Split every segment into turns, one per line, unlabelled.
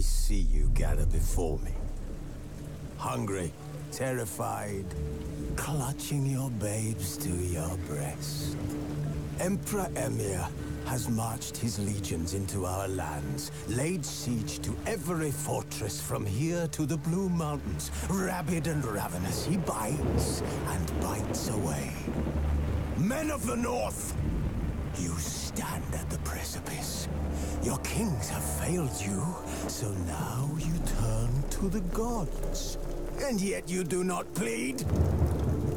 see you gather before me. Hungry, terrified, clutching your babes to your breast. Emperor Emhyr has marched his legions into our lands, laid siege to every fortress from here to the Blue Mountains. Rabid and ravenous, he bites and bites away. Men of the North, you stand at the precipice. Your kings have failed you, so now you turn to the gods. And yet you do not plead.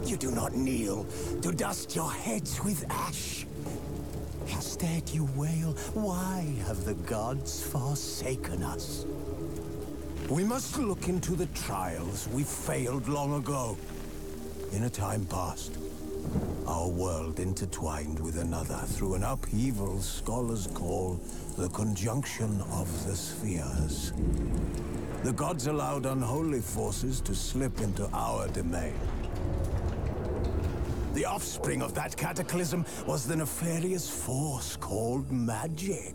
You do not kneel to dust your heads with ash. Instead you wail, why have the gods forsaken us? We must look into the trials we failed long ago. In a time past, our world intertwined with another through an upheaval scholars call the conjunction of the spheres. The gods allowed unholy forces to slip into our domain. The offspring of that cataclysm was the nefarious force called magic.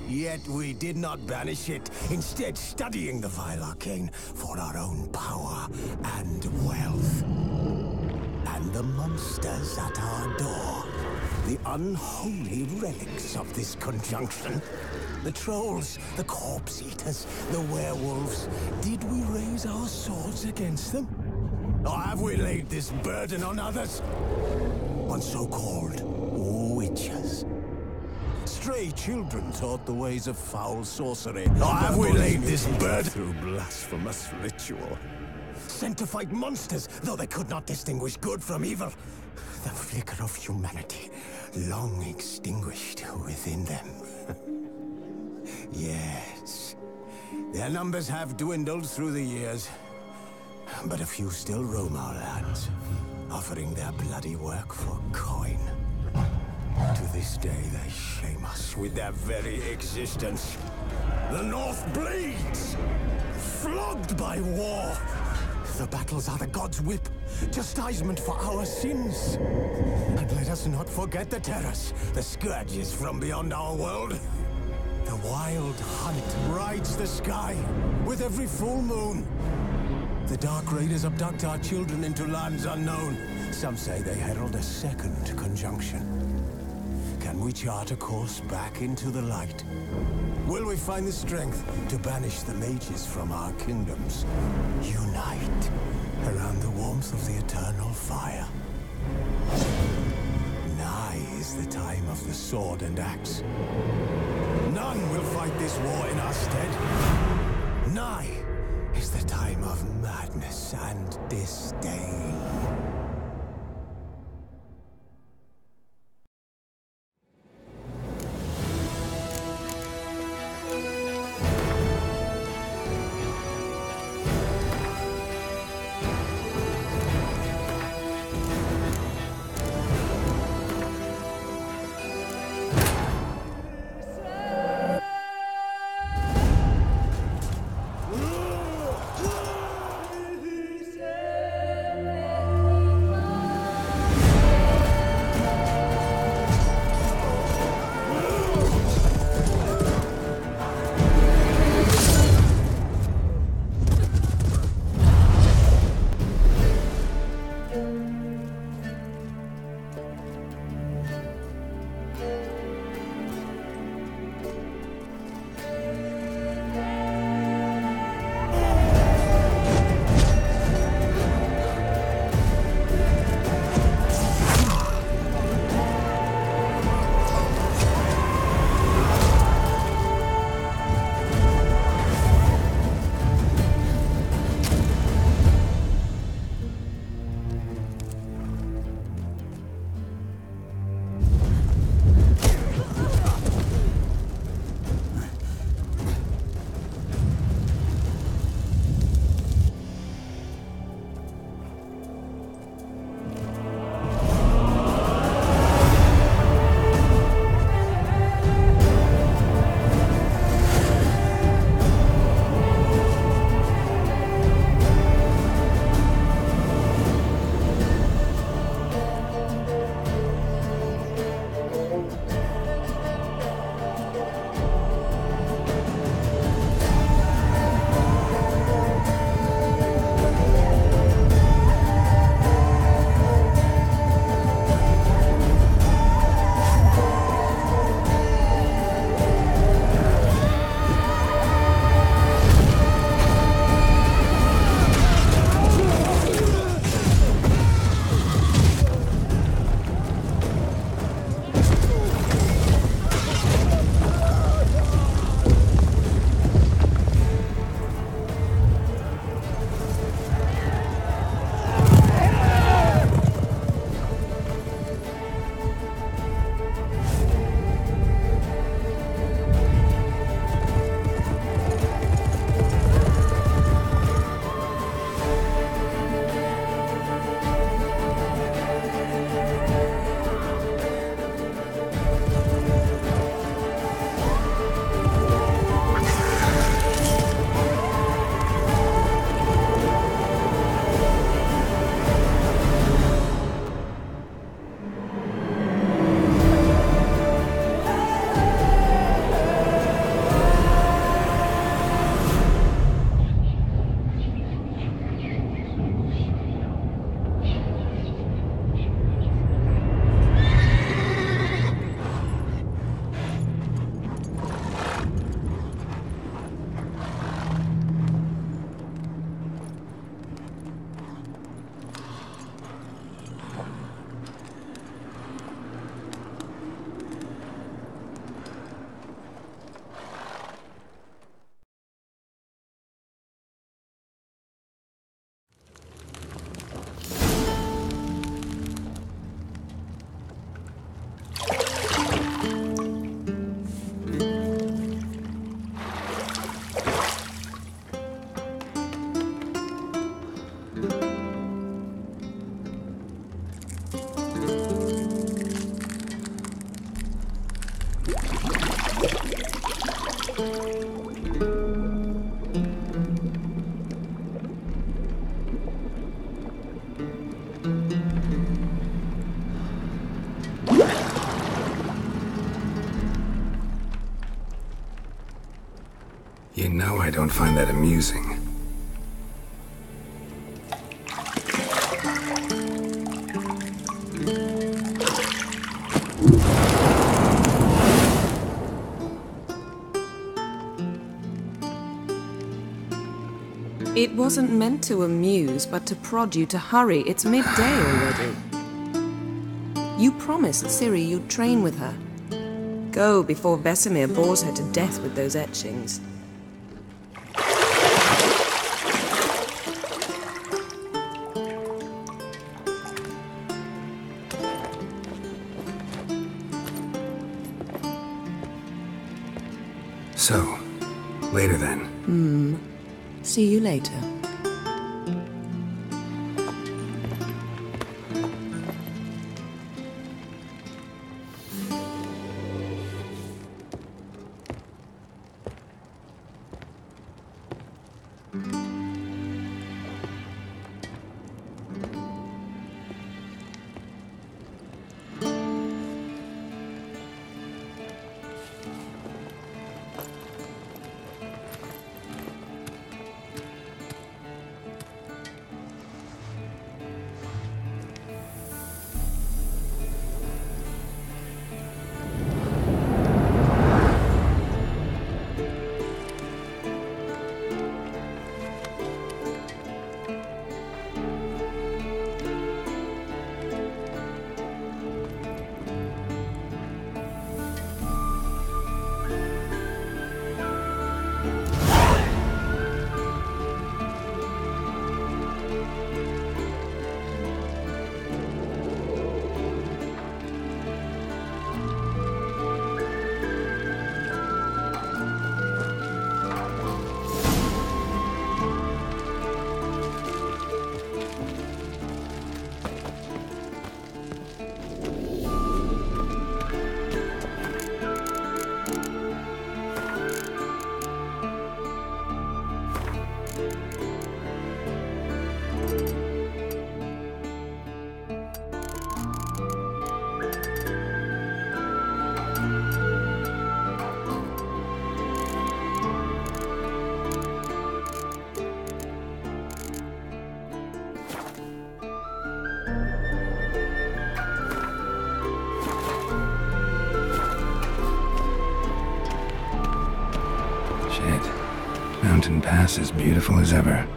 Yet we did not banish it, instead studying the vile arcane for our own power and wealth. And the monsters at our door, the unholy relics of this conjunction. The trolls, the corpse eaters, the werewolves. Did we raise our swords against them? Or have we laid this burden on others? On so-called witches. Stray children taught the ways of foul sorcery. Or have we laid this burden through blasphemous ritual? Sent to fight monsters, though they could not distinguish good from evil. The flicker of humanity, long extinguished within them. Yes, their numbers have dwindled through the years. But a few still roam our lands, offering their bloody work for coin. To this day, they shame us with their very existence. The North bleeds, flogged by war. The battles are the gods' whip, chastisement for our sins. And let us not forget the terrors, the scourges from beyond our world. The wild hunt rides the sky with every full moon. The Dark Raiders abduct our children into lands unknown. Some say they herald a second conjunction. Can we chart a course back into the light? Will we find the strength to banish the mages from our kingdoms? Unite around the warmth of the eternal fire. Nigh is the time of the sword and axe. None will fight this war in our stead. Nigh is the time of madness and disdain.
You know I don't find that amusing.
It wasn't meant to amuse, but to prod you to hurry. It's midday already. You promised Ciri you'd train with her. Go before Vesemir bores her to death with those etchings.
So, later then.
See you later.
Mountain Pass as beautiful as ever.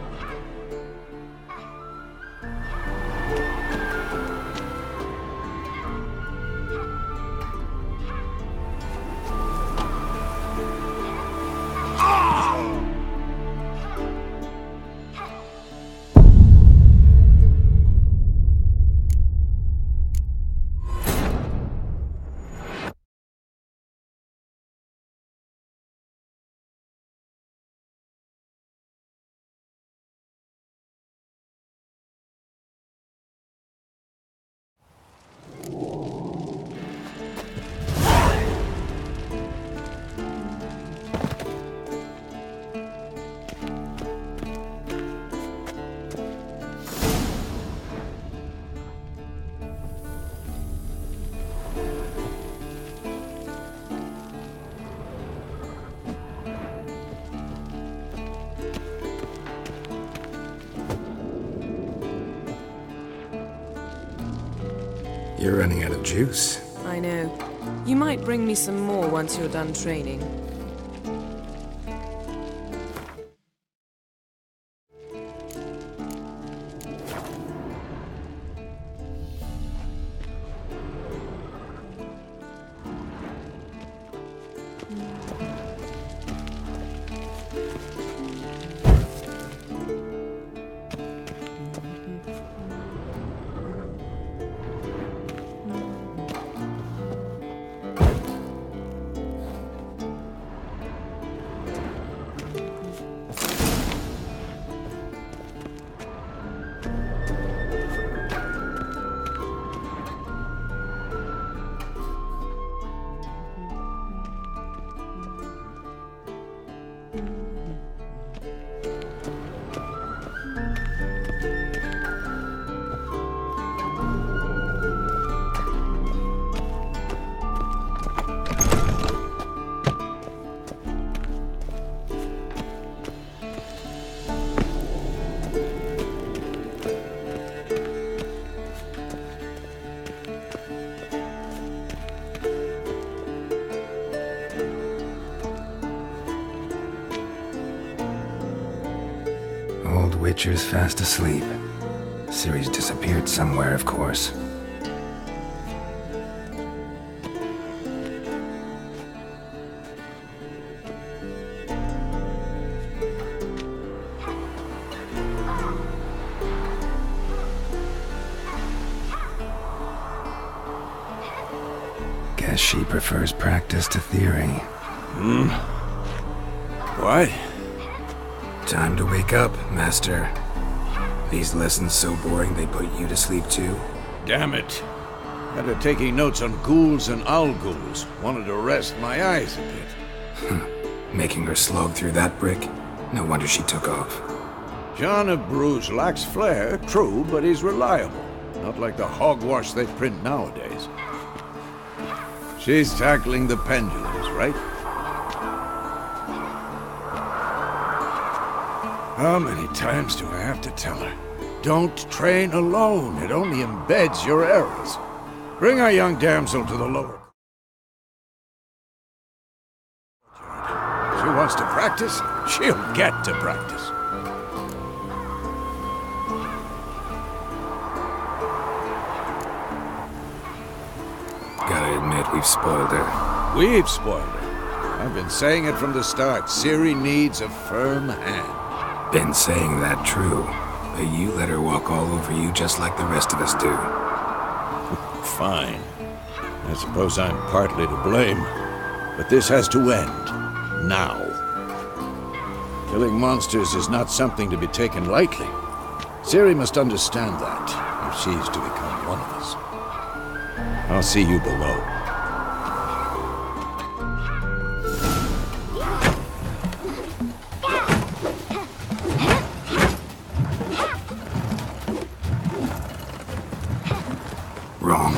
You're running out of juice.
I know. You might bring me some more once you're done training.
Witcher's fast asleep. Ciri's disappeared somewhere, of course. Guess she prefers practice to theory.
What?
Time to wake up, Master. These lessons so boring they put you to sleep too?
Damn it. Had her taking notes on ghouls and owl ghouls. Wanted to rest my eyes a bit.
Making her slog through that brick? No wonder she took off.
John of Bruges lacks flair, true, but he's reliable. Not like the hogwash they print nowadays. She's tackling the pendulums, right? How many times do I have to tell her? Don't train alone. It only embeds your errors. Bring our young damsel to the lower. She wants to practice? She'll get to practice.
Gotta admit, we've spoiled her.
We've spoiled her. I've been saying it from the start. Ciri needs a firm hand.
Been saying that true, but you let her walk all over you just like the rest of us do.
Fine. I suppose I'm partly to blame. But this has to end. Now. Killing monsters is not something to be taken lightly. Ciri must understand that, if she's to become one of us. I'll see you below.
Wrong.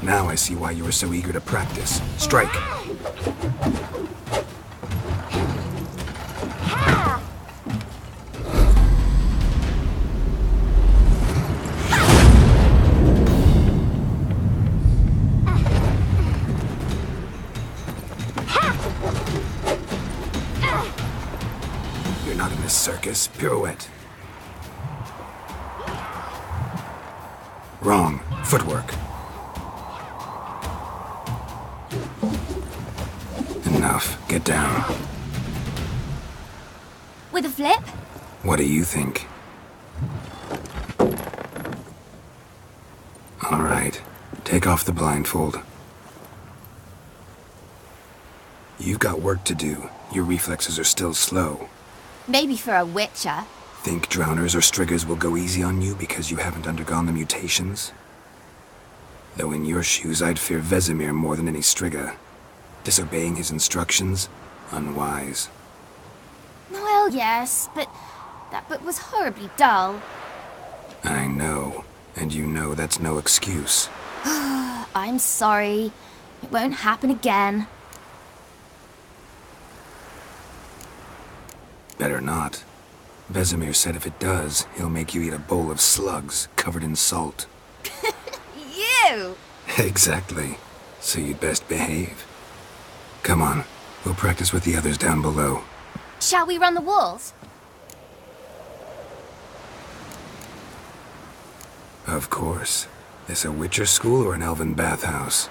Now I see why you were so eager to practice. Strike. You're not in this circus. Pirouette. Wrong. Footwork. Enough. Get down.
With a flip?
What do you think? All right. Take off the blindfold. You've got work to do. Your reflexes are still slow.
Maybe for a witcher.
Think drowners or striggers will go easy on you because you haven't undergone the mutations? Though in your shoes, I'd fear Vesemir more than any strigger. Disobeying his instructions? Unwise.
Well, yes, but that book was horribly dull.
I know. And you know that's no excuse.
I'm sorry. It won't happen again.
Better not. Vesemir said if it does, he'll make you eat a bowl of slugs covered in salt.
You!
Exactly. So you'd best behave. Come on. We'll practice with the others down below.
Shall we run the walls?
Of course. This a Witcher school or an elven bathhouse?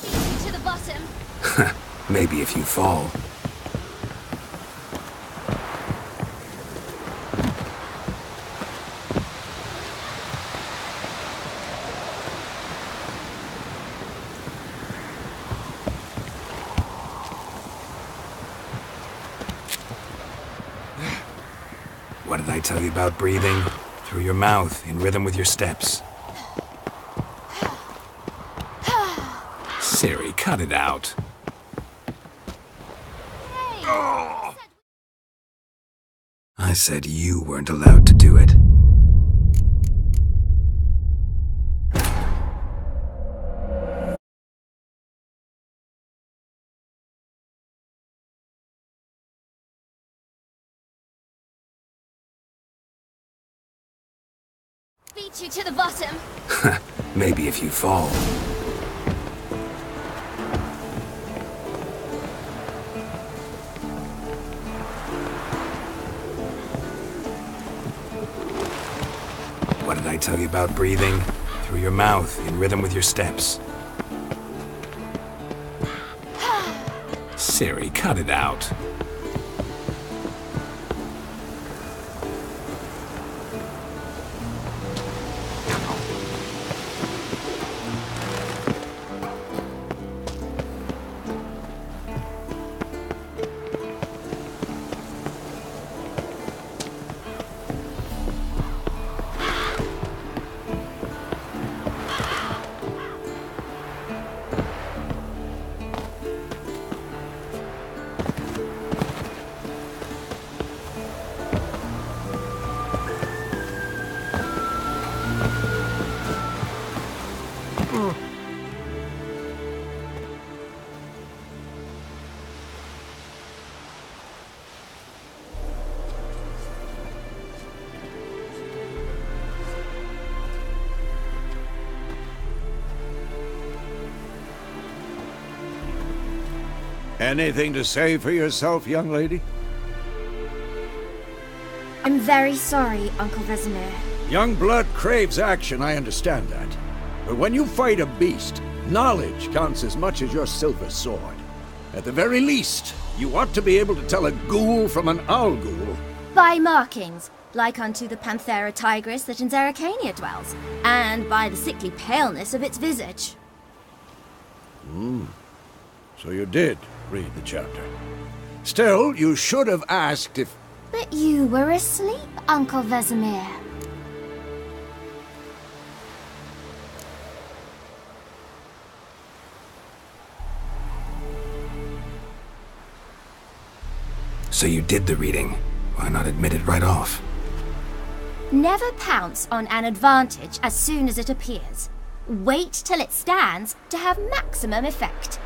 To the bottom.
Maybe if you fall. What did I tell you about breathing? Through your mouth, in rhythm with your steps. Ciri, cut it out. I said you weren't allowed to do it.
Beat you to the bottom.
Maybe if you fall. tell you about breathing? Through your mouth, in rhythm with your steps. Ciri, cut it out.
Anything to say for yourself, young lady?
I'm very sorry, Uncle Vesemir.
Young blood craves action, I understand that. But when you fight a beast, knowledge counts as much as your silver sword. At the very least, you ought to be able to tell a ghoul from an owl ghoul.
By markings, like unto the Panthera tigris that in Zerrikania dwells, and by the sickly paleness of its visage.
So you did read the chapter. Still, you should have asked if...
But you were asleep, Uncle Vesemir.
So you did the reading. Why not admit it right off?
Never pounce on an advantage as soon as it appears. Wait till it stands to have maximum effect.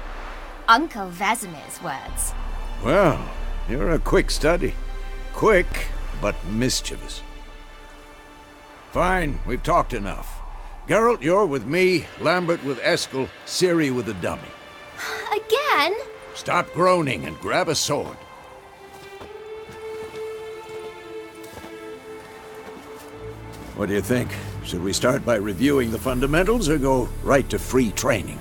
Uncle Vesemir's words.
Well, you're a quick study. Quick, but mischievous. Fine, we've talked enough. Geralt, you're with me, Lambert with Eskel, Ciri with the dummy.
Again?
Stop groaning and grab a sword. What do you think? Should we start by reviewing the fundamentals or go right to free training?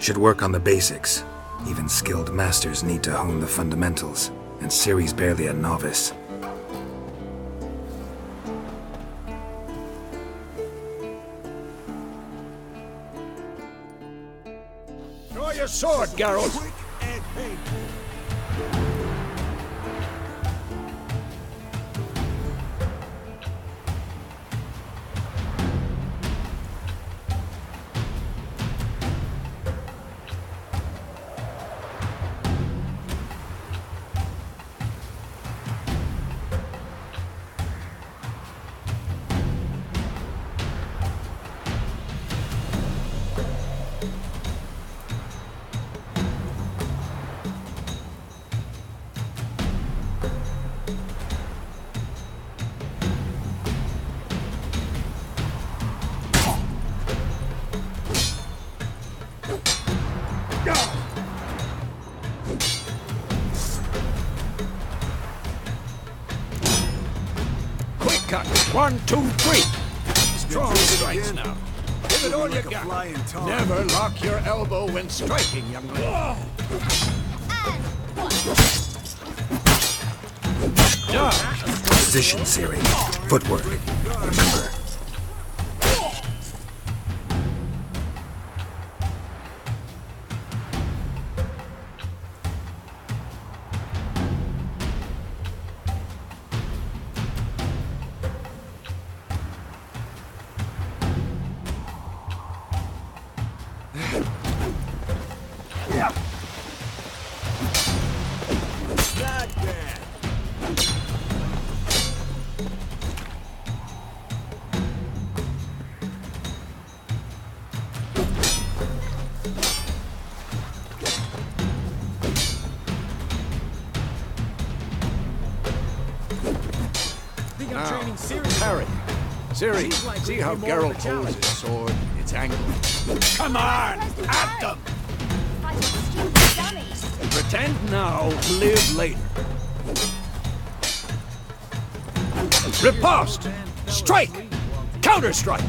Should work on the basics. Even skilled masters need to hone the fundamentals, and Ciri's barely a novice.
Draw your sword, Geralt! Quick cut! 1, 2, 3! Strong strikes now. Give it all you got. Never lock your elbow when striking, young man.
Position, Ciri. Footwork. Remember.
Harry. Ciri, see how Geralt holds his sword? It's angled. Come on! At them! Tend now, live later. Riposte! Strike! Counter-strike!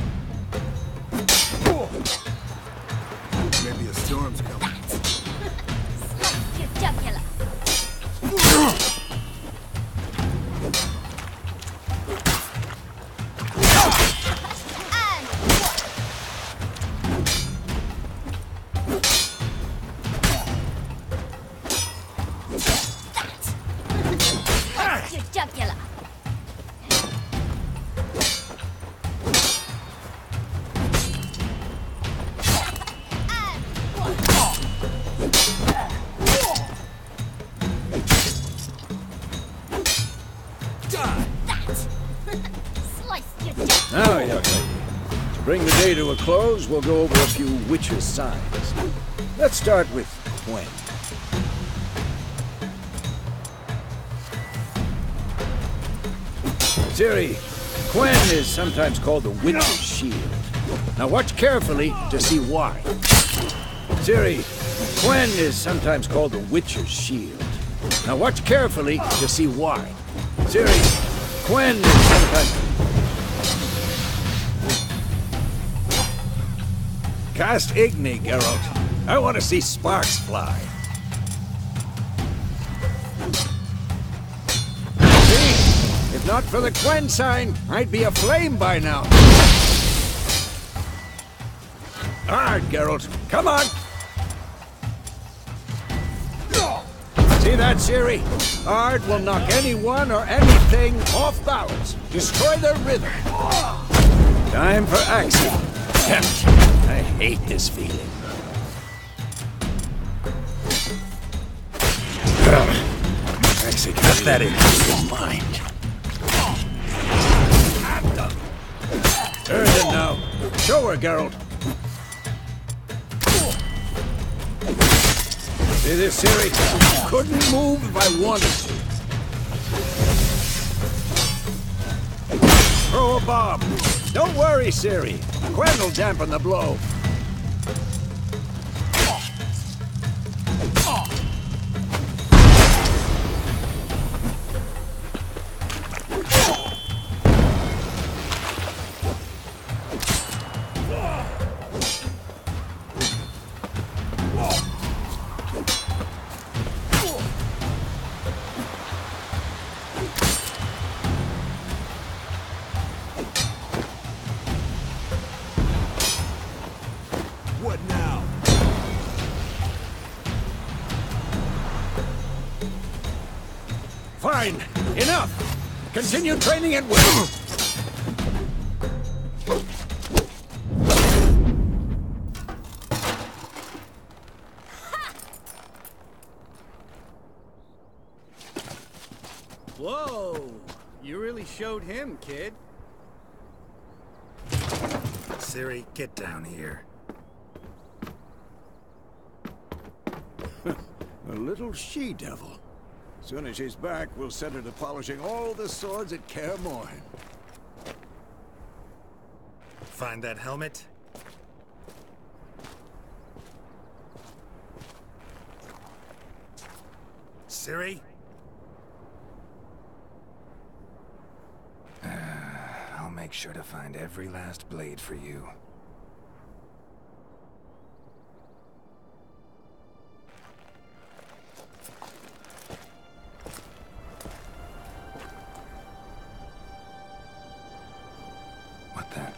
Maybe a storm's coming.
Slice your jugular. Slice your jugular. Slice your jugular.
Now, young lady, to bring the day to a close, we'll go over a few witches' signs. Let's start with Quen. Ciri, Quen is sometimes called the Witch's Shield. Now watch carefully to see why. Ciri, Quen is sometimes called the Witcher's Shield. Now watch carefully to see why. Ciri, Quen is sometimes... Cast Igni, Geralt. I want to see sparks fly. See? If not for the Quen sign, I'd be aflame by now. Hard, Geralt. Come on! See that, Ciri? Ard will knock anyone or anything off balance. Destroy their rhythm. Time for action. I hate this feeling. Actually, got that in your mind. Turn it now. Show her, Geralt. See this, Ciri? Couldn't move if I wanted to. Throw a bomb. Don't worry, Ciri. Quen will dampen the blow.
What now?
Fine. Enough. Continue training at will.
Whoa! You really showed him, kid.
Ciri, get down here.
A little she-devil. Soon as she's back, we'll set her to polishing all the swords at Kaer Morhen.
Find that helmet? Ciri? I'll make sure to find every last blade for you. What then?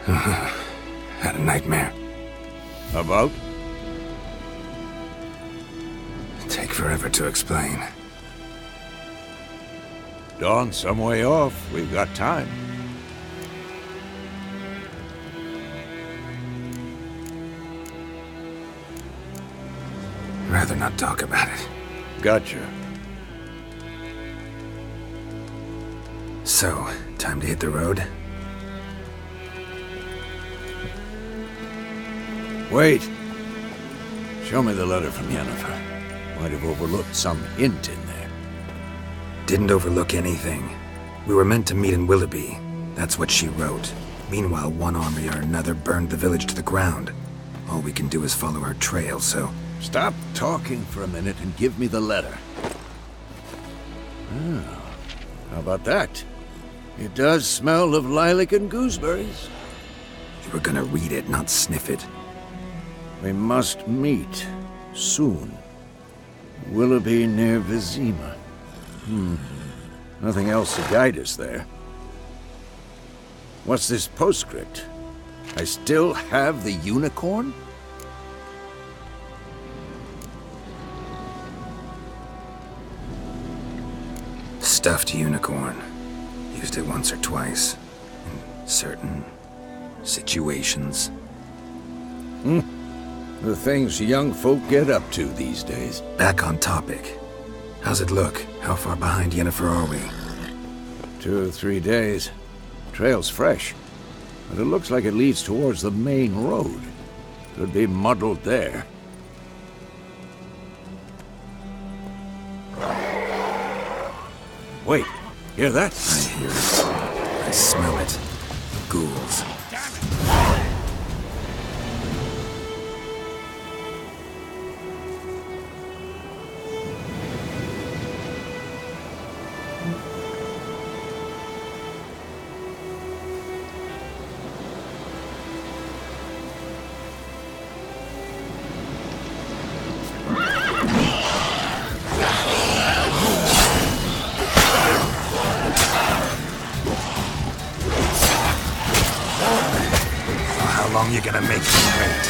Had a nightmare.
About?
Take forever to explain.
Dawn's some way off. We've got time.
Rather not talk about it.
Gotcha.
So, time to hit the road?
Wait. Show me the letter from Yennefer. Might have overlooked some hint in there.
Didn't overlook anything. We were meant to meet in Willoughby. That's what she wrote. Meanwhile, one army or another burned the village to the ground. All we can do is follow her trail, so...
Stop talking for a minute and give me the letter. Oh, how about that? It does smell of lilac and gooseberries.
You were gonna read it, not sniff it.
We must meet. Soon. Willoughby near Vizima. Nothing else to guide us there. What's this postscript? I still have the unicorn?
Stuffed unicorn. Used it once or twice. In certain situations.
The things young folk get up to these days.
Back on topic. How's it look? How far behind Yennefer are we?
2 or 3 days. Trail's fresh, but it looks like it leads towards the main road. Could be muddled there. Wait, hear that?
I hear it. I smell it. Ghouls. How long you gonna make me wait?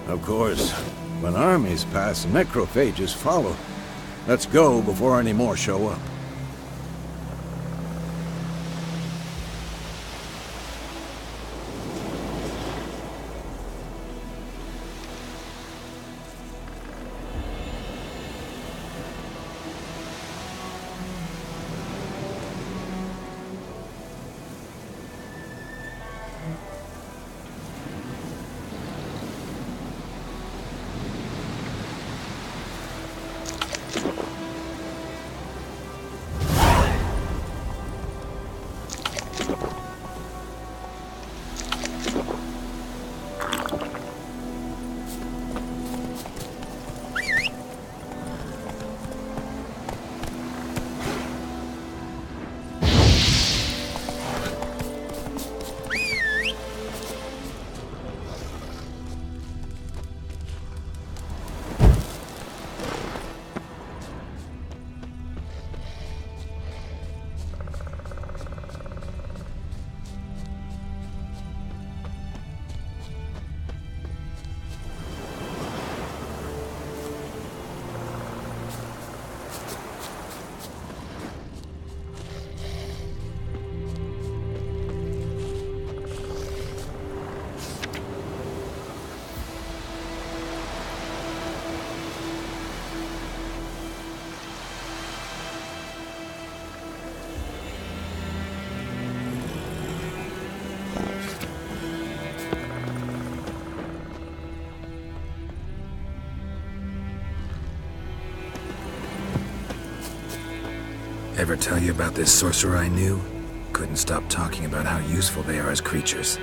Of course, when armies pass, necrophages follow. Let's go before any more show up.
Ever tell you about this sorcerer I knew? Couldn't stop talking about how useful they are as creatures.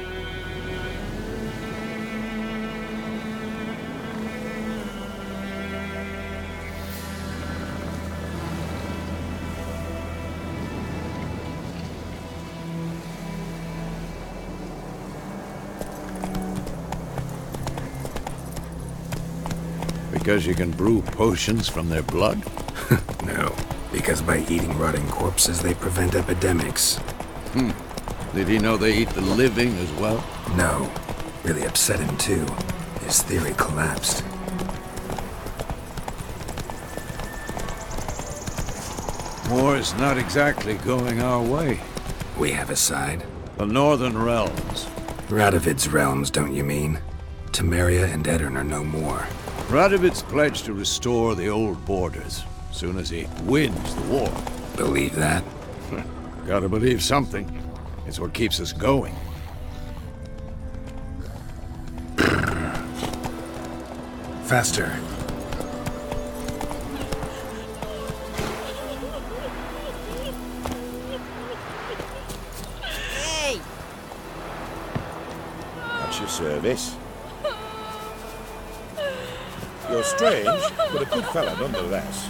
Because you can brew potions from their blood?
No, because by eating rotting corpses, they prevent epidemics.
Did he know they eat the living as well?
No. Really upset him, too. His theory collapsed.
War's not exactly going our way.
We have a side.
The Northern Realms.
Radovid's realms, don't you mean? Temeria and Aedirn are no more.
Radovid's pledged to restore the old borders, soon as he wins the war.
Believe that?
Gotta believe something. It's what keeps us going.
Faster.
Hey!
At your service. You're strange, but a good fella nonetheless.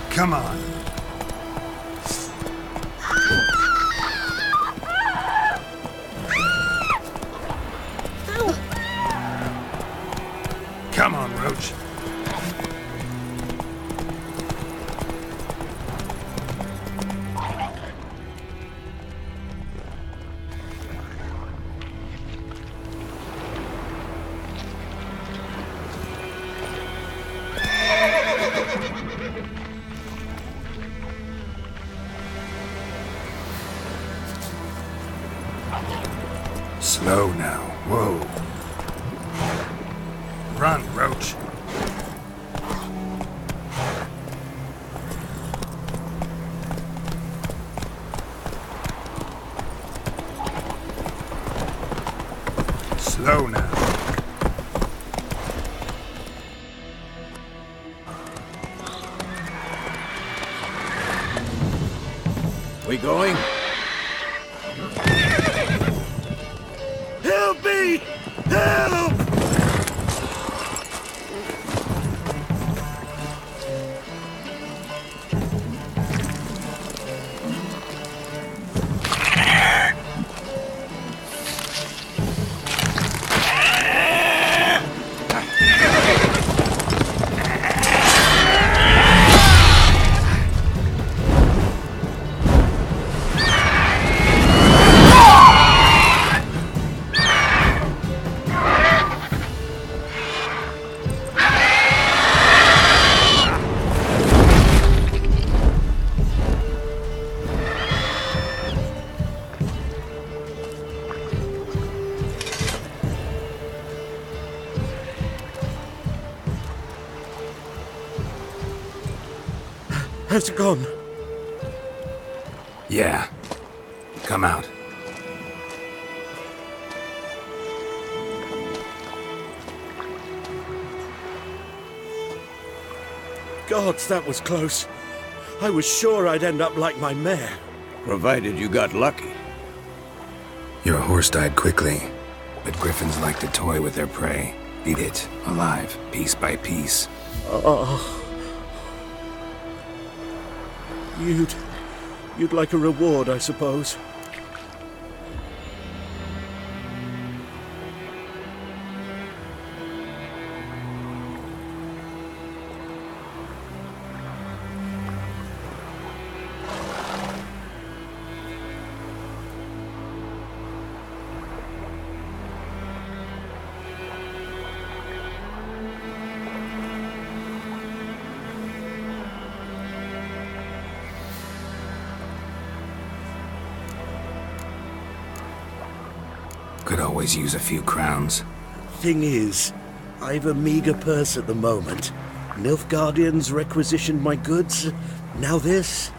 Come on. Come on, Roach. Slow now. Whoa. Run, Roach. Slow now.
We going? Help me! Help!
Has it gone?
Yeah. Come out.
Gods, that was close. I was sure I'd end up like my mare.
Provided you got lucky.
Your horse died quickly, but griffins like to toy with their prey. Eat it, alive, piece by piece.
Oh. You'd like a reward, I suppose.
Could always use a few crowns.
Thing is, I've a meager purse at the moment. Nilfgaardians requisitioned my goods. Now this.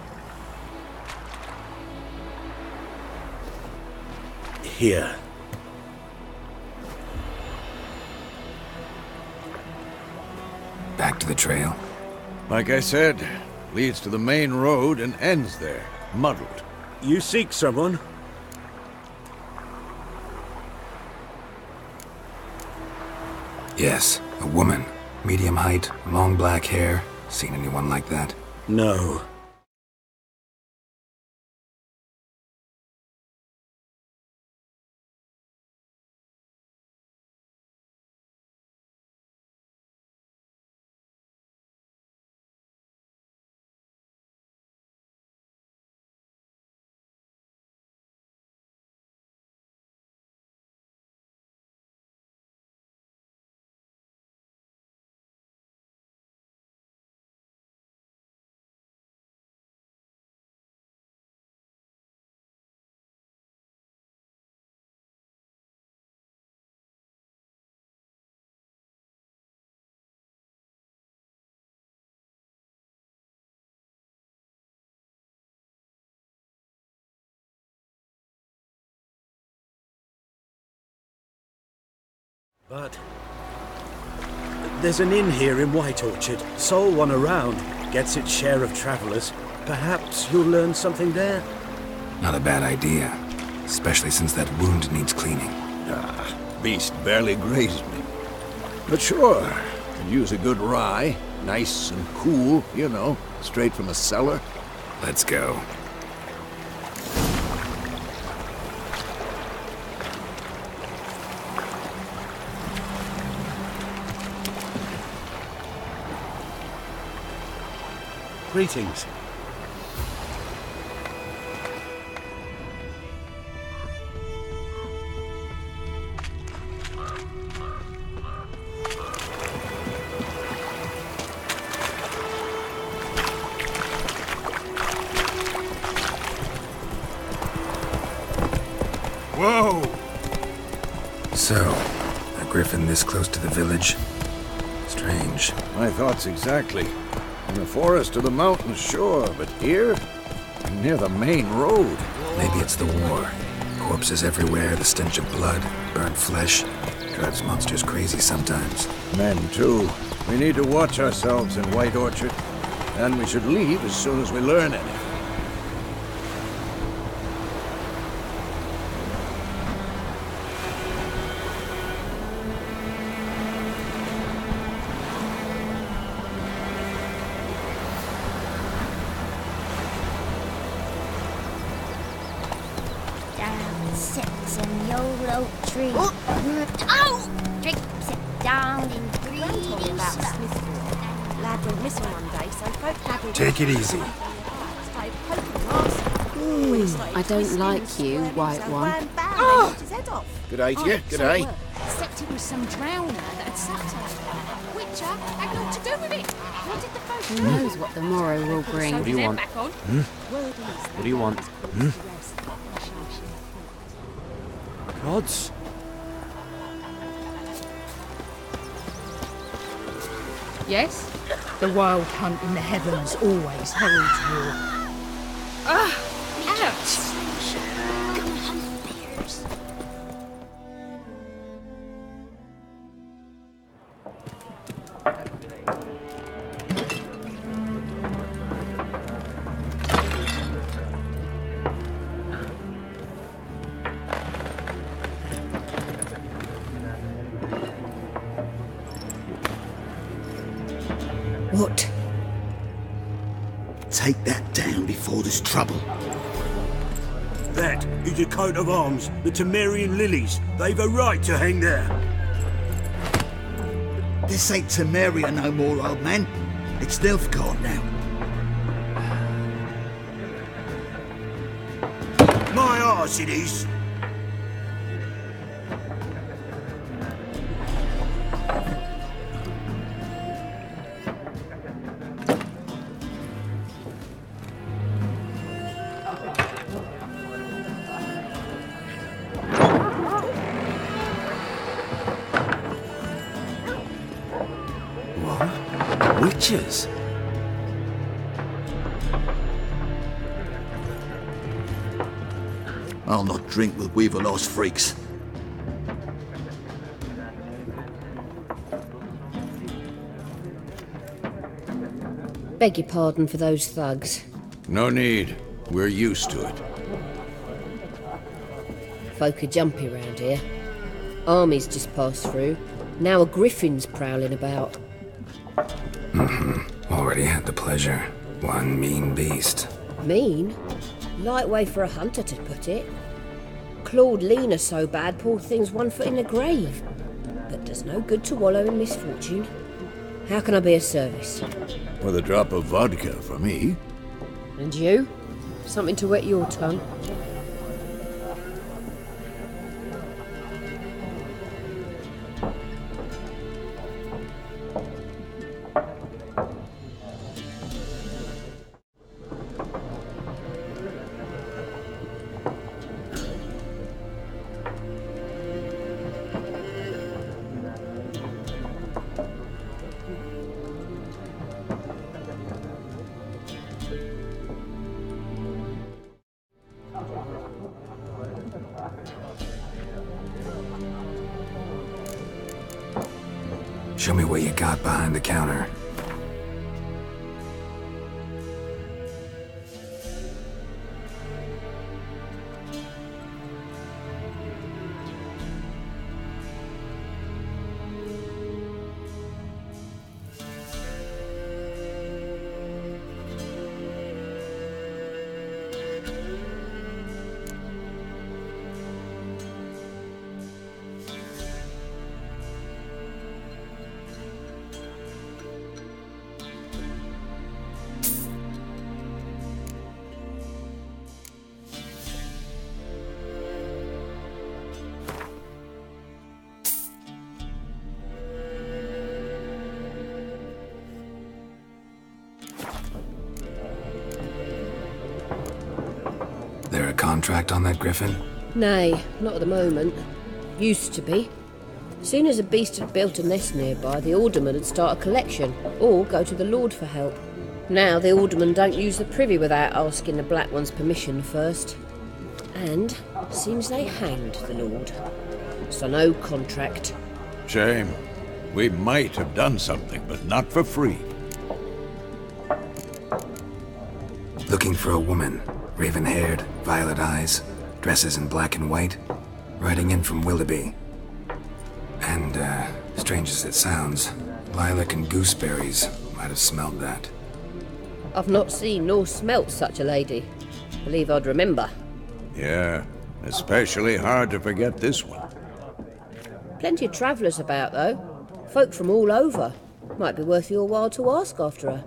Here.
Back to the trail.
Like I said, leads to the main road and ends there, muddled.
You seek someone?
Yes, a woman. Medium height, long black hair. Seen anyone like that?
No. But there's an inn here in White Orchard. Sole one around. Gets its share of travelers. Perhaps you'll learn something there?
Not a bad idea. Especially since that wound needs cleaning.
Beast barely grazed me. But sure, could use a good rye. Nice and cool, you know, straight from a cellar.
Let's go.
Greetings.
Whoa!
So, a griffin this close to the village? Strange.
My thoughts exactly. In the forest or the mountains, sure, but here? Near the main road.
Maybe it's the war. Corpses everywhere, the stench of blood, burnt flesh. Drives monsters crazy sometimes.
Men, too. We need to watch ourselves in White Orchard. And we should leave as soon as we learn anything.
Down sits in the old oak tree. Oh! Drink sit down in greedy
Lad went missing one day, so folk gathered.
Take it easy.
I don't like you, White One.
Oh! His head off.
Good day to you, good day.
Except it was some drowner that had sucked her. Which had naught to do with it. What did the folk
Who knows what the morrow will bring?
What do you want?
What do you want?
Gods?
Yes? The wild hunt in the heavens always heralds war. Ah! Ouch!
What? Take that down before there's trouble.
That is a coat of arms, the Temerian lilies. They've a right to hang there.
This ain't Temeria no more, old man. It's Nilfgaard now.
My arse it is.
creatures.
I'll not drink with Weaverlost freaks.
Beg your pardon for those thugs.
No need. We're used to it.
Folk are jumpy round here. Armies just passed through. Now a griffin's prowling about.
Already had the pleasure. One mean beast.
Mean? Light way for a hunter to put it. Clawed Lena so bad, poor thing's 1 foot in the grave. But does no good to wallow in misfortune. How can I be of service?
With a drop of vodka for me.
And you? Something to wet your tongue?
Show me what you got behind the counter. There a contract on that griffin?
Nay, not at the moment. Used to be. Soon as a beast had built a nest nearby, the alderman would start a collection, or go to the Lord for help. Now the alderman don't use the privy without asking the Black One's permission first. And seems they hanged the Lord. So no contract.
Shame. We might have done something, but not for free.
Looking for a woman. Raven-haired, violet eyes, dresses in black and white. Riding in from Willoughby. And, strange as it sounds, lilac and gooseberries might have smelled that.
I've not seen nor smelt such a lady. Believe I'd remember.
Yeah, especially hard to forget this one.
Plenty of travellers about, though. Folk from all over. Might be worth your while to ask after her.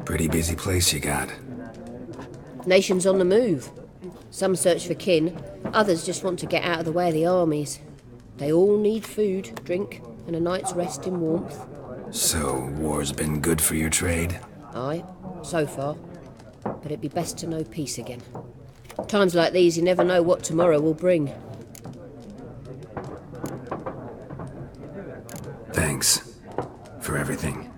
Pretty busy place you got.
Nations on the move. Some search for kin, others just want to get out of the way of the armies. They all need food, drink, and a night's rest in warmth.
So, war's been good for your trade?
Aye, so far. But it'd be best to know peace again. Times like these, you never know what tomorrow will bring.
Thanks. For everything.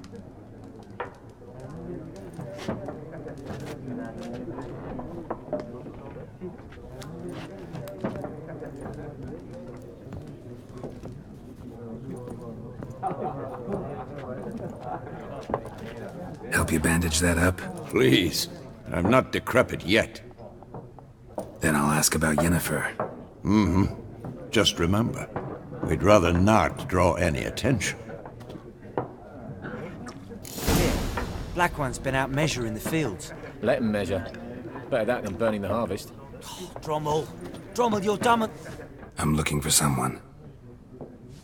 Help you bandage that up?
Please. I'm not decrepit yet.
Then I'll ask about Yennefer.
Mm-hmm. Just remember, we'd rather not draw any attention.
Here, Black One's been out measuring the fields.
Let him measure. Better that than burning the harvest.
Oh, Drommel! Drommel, you're dumb.
I'm looking for someone.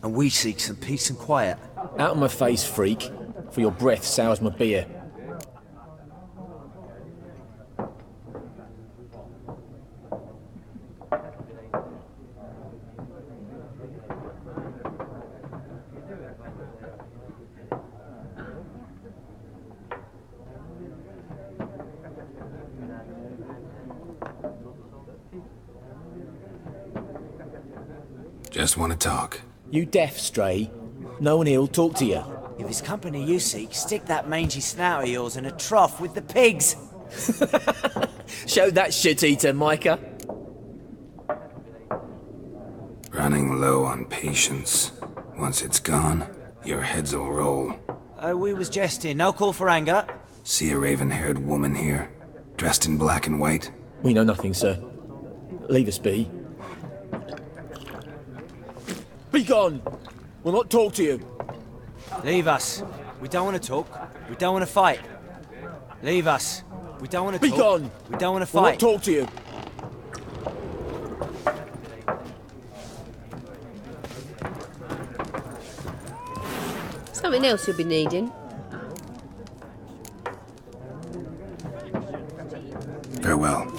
And we seek some peace and quiet.
Out of my face, freak. For your breath sours my beer.
Just want to talk.
You deaf, Stray? No one here'll talk to you.
If it's company you seek, stick that mangy snout of yours in a trough with the pigs.
Show that shit-eater, Micah.
Running low on patience. Once it's gone, your heads will roll.
We was jesting. No call for anger.
See a raven-haired woman here, dressed in black and white?
We know nothing, sir. Leave us be. Be gone! We'll not talk to you.
Leave us. We don't want to talk. We don't want to fight. Leave us. We don't want to talk.
Be gone!
We don't want to
We'll not
fight.
talk to you.
Something else you'll be needing.
Farewell.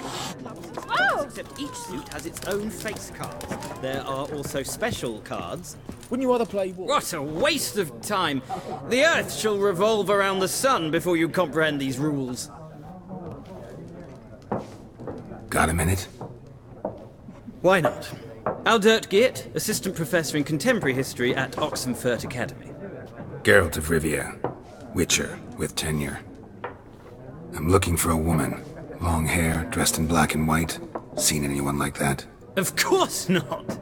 Except each suit has its own face cards. There are also special cards.
Wouldn't you rather play war?
What a waste of time! The Earth shall revolve around the sun before you comprehend these rules.
Got a minute?
Why not? Aldert Geert, Assistant Professor in Contemporary History at Oxenfurt Academy.
Geralt of Rivia. Witcher, with tenure. I'm looking for a woman. Long hair, dressed in black and white. Seen anyone like that?
Of course not!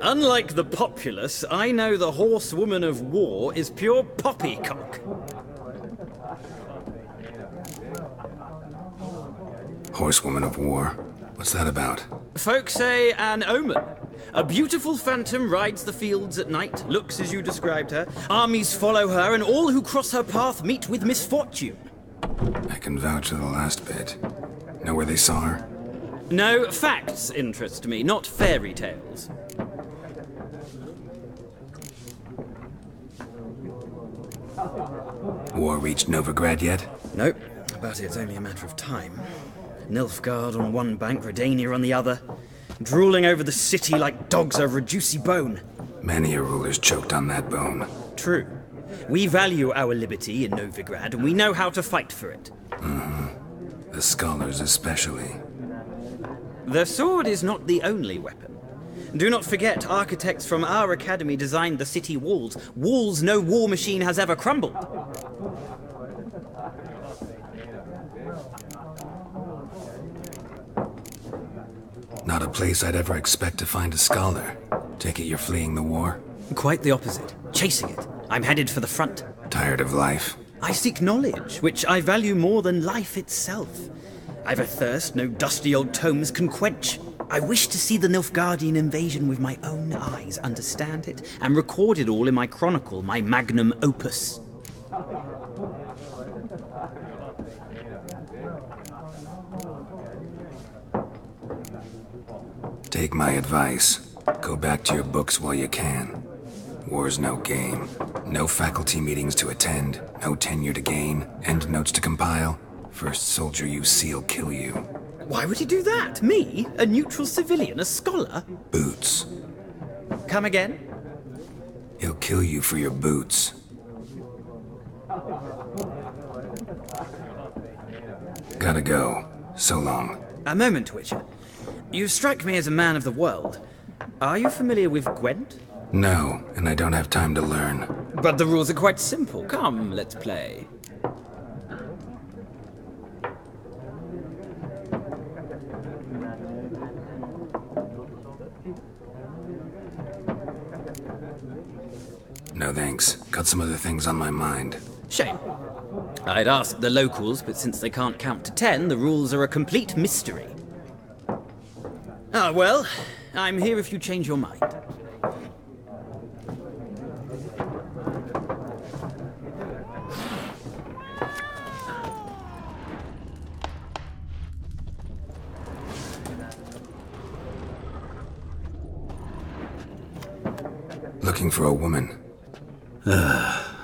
Unlike the populace, I know the horsewoman of war is pure poppycock.
Horsewoman of war? What's that about?
Folk say an omen. A beautiful phantom rides the fields at night, looks as you described her. Armies follow her, and all who cross her path meet with misfortune.
I can vouch for the last bit. Know where they saw her?
No, facts interest me, not fairy tales.
War reached Novigrad yet?
Nope, but it's only a matter of time. Nilfgaard on one bank, Redania on the other, drooling over the city like dogs over a juicy bone.
Many a ruler's choked on that bone.
True. We value our liberty in Novigrad, and we know how to fight for it.
The scholars especially.
The sword is not the only weapon. Do not forget, architects from our academy designed the city walls. Walls no war machine has ever crumbled.
Not a place I'd ever expect to find a scholar. Take it you're fleeing the war?
Quite the opposite. Chasing it. I'm headed for the front.
Tired of life?
I seek knowledge, which I value more than life itself. I've a thirst no dusty old tomes can quench. I wish to see the Nilfgaardian invasion with my own eyes, understand it, and record it all in my chronicle, my magnum opus.
Take my advice. Go back to your books while you can. War's no game. No faculty meetings to attend, no tenure to gain, end notes to compile. First soldier you see'll kill you.
Why would he do that? Me? A neutral civilian? A scholar?
Boots.
Come again?
He'll kill you for your boots. Gotta go. So long.
A moment, Witcher. You strike me as a man of the world. Are you familiar with Gwent?
No, and I don't have time to learn.
But the rules are quite simple. Come, let's play.
No thanks. Got some other things on my mind.
Shame. I'd ask the locals, but since they can't count to 10, the rules are a complete mystery. Ah, well, I'm here if you change your mind.
Looking for a woman.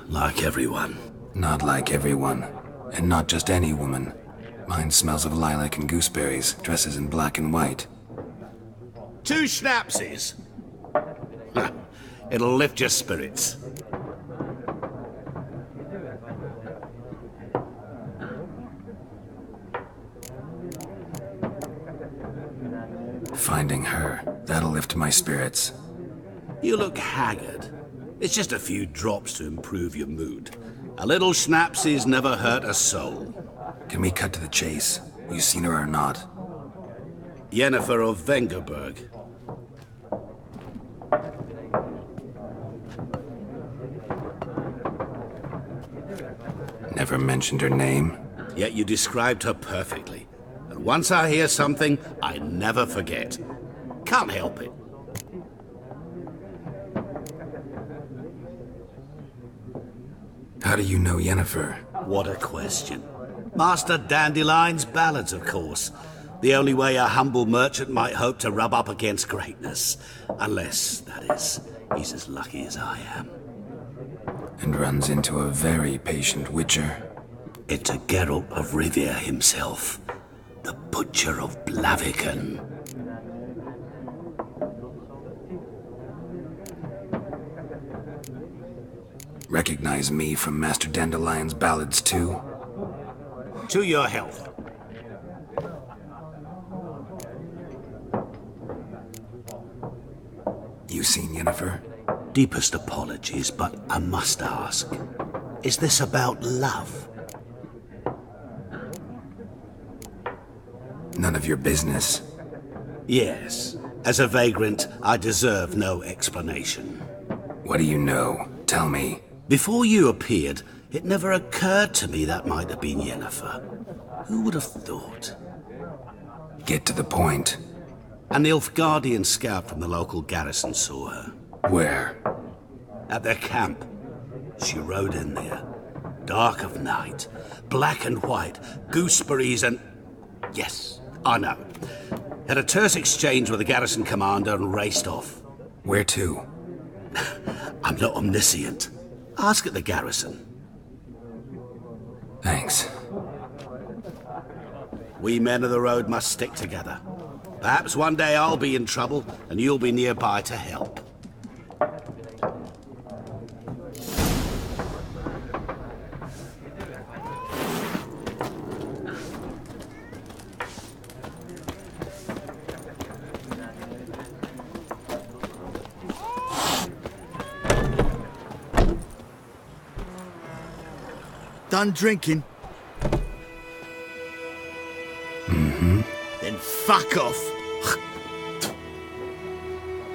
Like everyone.
Not like everyone. And not just any woman. Mine smells of lilac and gooseberries, dresses in black and white.
2 schnapsies. It'll lift your spirits.
Finding her, that'll lift my spirits.
You look haggard. It's just a few drops to improve your mood. A little schnapsies never hurt a soul.
Can we cut to the chase? You seen her or not?
Yennefer of Vengerberg.
Never mentioned her name.
Yet you described her perfectly. And once I hear something, I never forget. Can't help it.
How do you know Yennefer?
What a question. Master Dandelion's ballads, of course. The only way a humble merchant might hope to rub up against greatness. Unless, that is, he's as lucky as I am.
And runs into a very patient witcher.
Into Geralt of Rivia himself. The Butcher of Blaviken.
Recognize me from Master Dandelion's ballads too?
To your health.
You seen Yennefer?
Deepest apologies, but I must ask. Is this about love?
None of your business.
Yes. As a vagrant, I deserve no explanation.
What do you know? Tell me.
Before you appeared, it never occurred to me that might have been Yennefer. Who would have thought?
Get to the point.
An Nilfgaardian scout from the local garrison saw her.
Where?
At their camp. She rode in there. Dark of night. Black and white. Gooseberries and... Yes, I know. Had a terse exchange with the garrison commander and raced off.
Where to?
I'm not omniscient. Ask at the garrison.
Thanks.
We men of the road must stick together. Perhaps one day I'll be in trouble and you'll be nearby to help.
Done drinking?
Mm-hmm.
Then fuck off.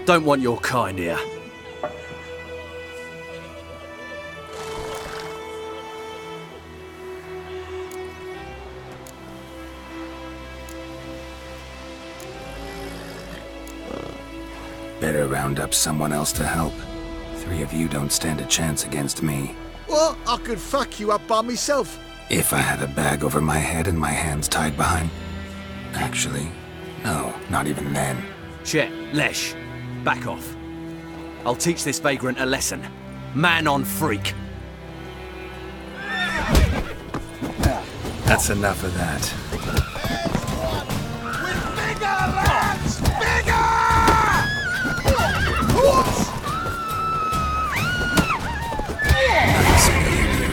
Don't want your kind here.
Better round up someone else to help. 3 of you don't stand a chance against me.
Well, I could fuck you up by myself.
If I had a bag over my head and my hands tied behind... Actually, no, not even then.
Chet, Lesh, back off. I'll teach this vagrant a lesson. Man on freak.
That's enough of that.
Bigger, lads! Bigger!
Nice meeting you.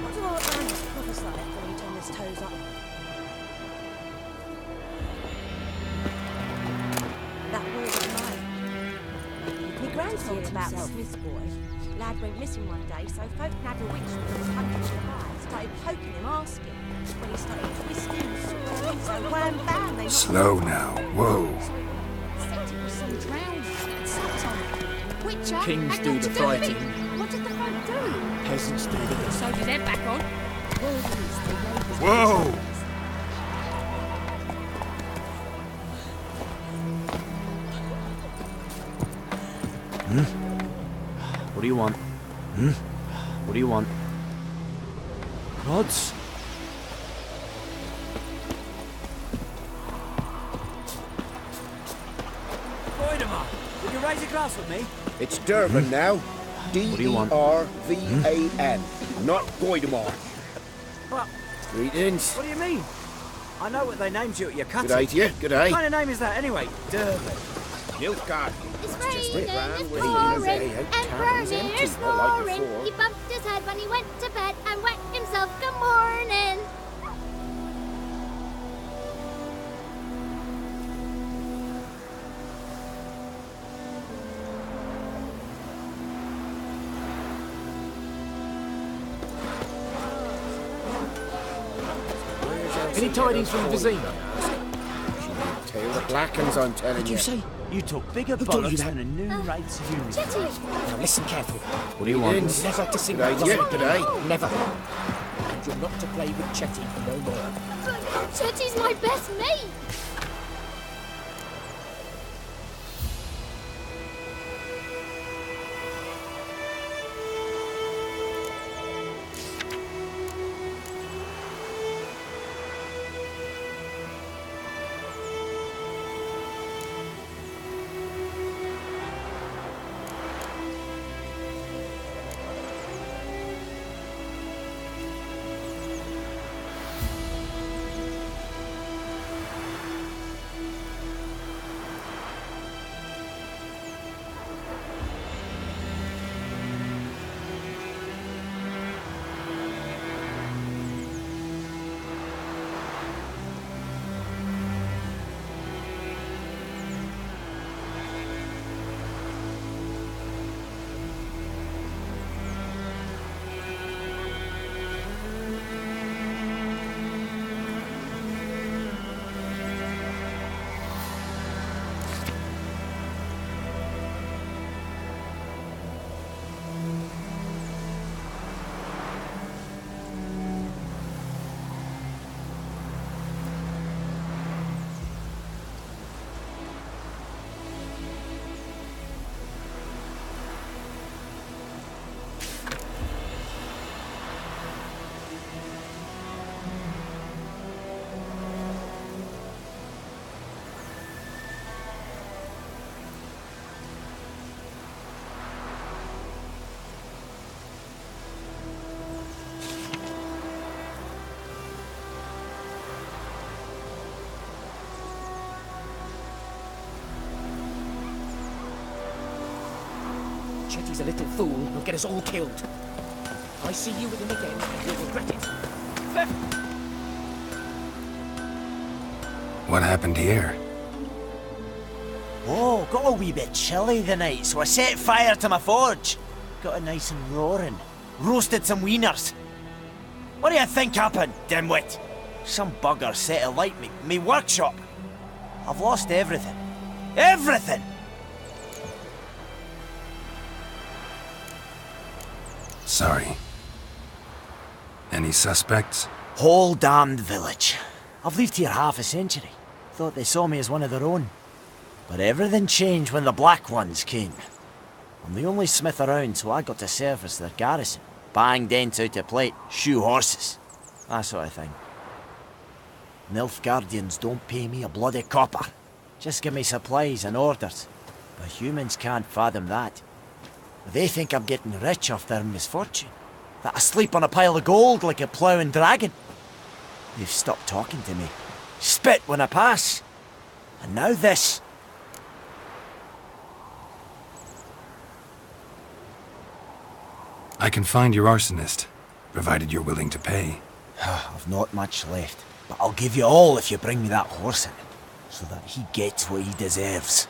What do our animals prophesy when you turn his toes up? That word of mine. My gran told about the Smith's boy. Lad went missing one day, so folk nabbed a witch that was hunting for hire, started poking him, asking. When he started twisting and sawing, so wham bam, they knocked
Slow now. Whoa.
Said it was some drowning and sat on it. Witcher
Kings
had
do
naught
the
to do with
fighting.
it. What did the folk do?
Peasants do the...
The soldier's head back on.
Whoa!
What do you want? What do you want? Rods? Voidemar, will you raise a glass with me?
It's Durban now.
do you want?
D-E-R-V-A-N. Not Goidemar.
What?
Greetings.
What do you mean? I know what they named you at your cutting.
Good day to you. Good day.
What kind of name is that anyway? Durban.
Nilfgaard.
It's
Just
raining,
round
it's
with
pouring,
the
and
cabin's empty,
Vermeer's
not like
snoring.
before.
He bumped his head when he went to bed and wet himself. Good morning.
Any tidings from Vizima? Tail the Blackens, I'm telling
What did you say?
You talk bigger
Who told you
bollocks
that?
than a new rights union.
Now listen carefully.
What do you want?
Never to sing
Good idea today.
Never. And you're not to play with Chetty no more.
But Chetty's my best mate.
Chetty's a little fool. He'll get us all killed. If I see you with him again, you'll regret it.
What happened here?
Oh, got a wee bit chilly the night, so I set fire to my forge. Got it nice and roaring. Roasted some wieners. What do you think happened, dimwit? Some bugger set alight me workshop. I've lost everything. Everything!
Sorry. Any suspects?
Whole damned village. I've lived here half a century. Thought they saw me as one of their own. But everything changed when the Black Ones came. I'm the only smith around, so I got to serve as their garrison. Bang dents out of plate, shoe horses. That sort of thing. Nilfgaardians don't pay me a bloody copper. Just give me supplies and orders. But humans can't fathom that. They think I'm getting rich off their misfortune. That I sleep on a pile of gold like a ploughing dragon. They've stopped talking to me. Spit when I pass. And now this.
I can find your arsonist, provided you're willing to pay.
I've not much left, but I'll give you all if you bring me that horse in, so that he gets what he deserves.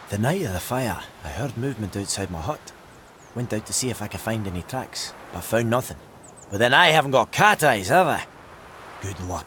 The night of the fire, I heard movement outside my hut. Went out to see if I could find any tracks, but found nothing. But then I haven't got cat eyes, have I? Good luck.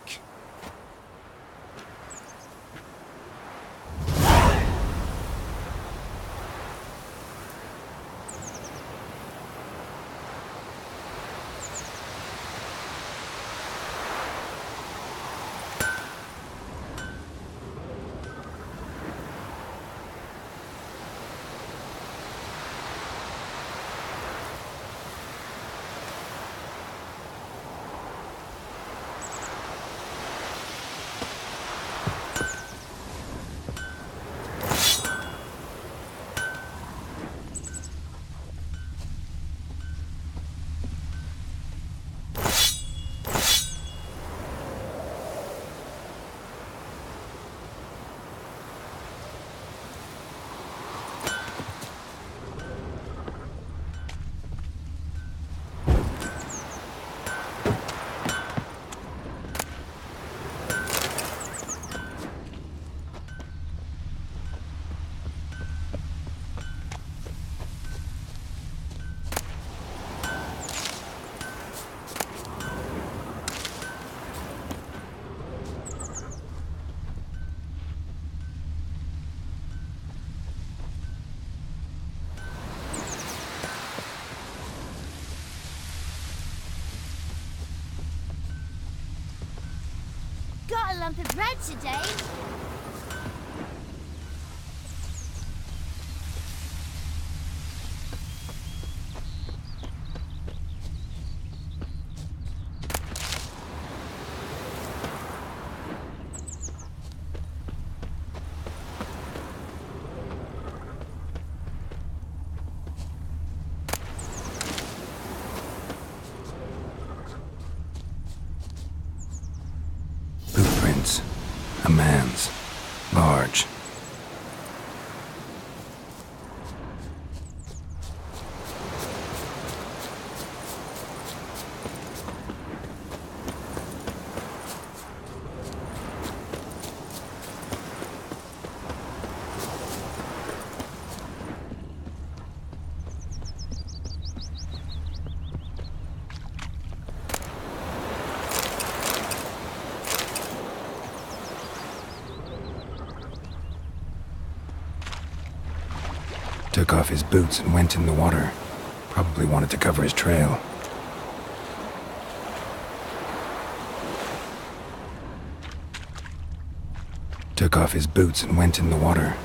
lump of bread today.
Footprints. A man's. Large. Took off his boots and went in the water. Probably wanted to cover his trail. Took off his boots and went in the water.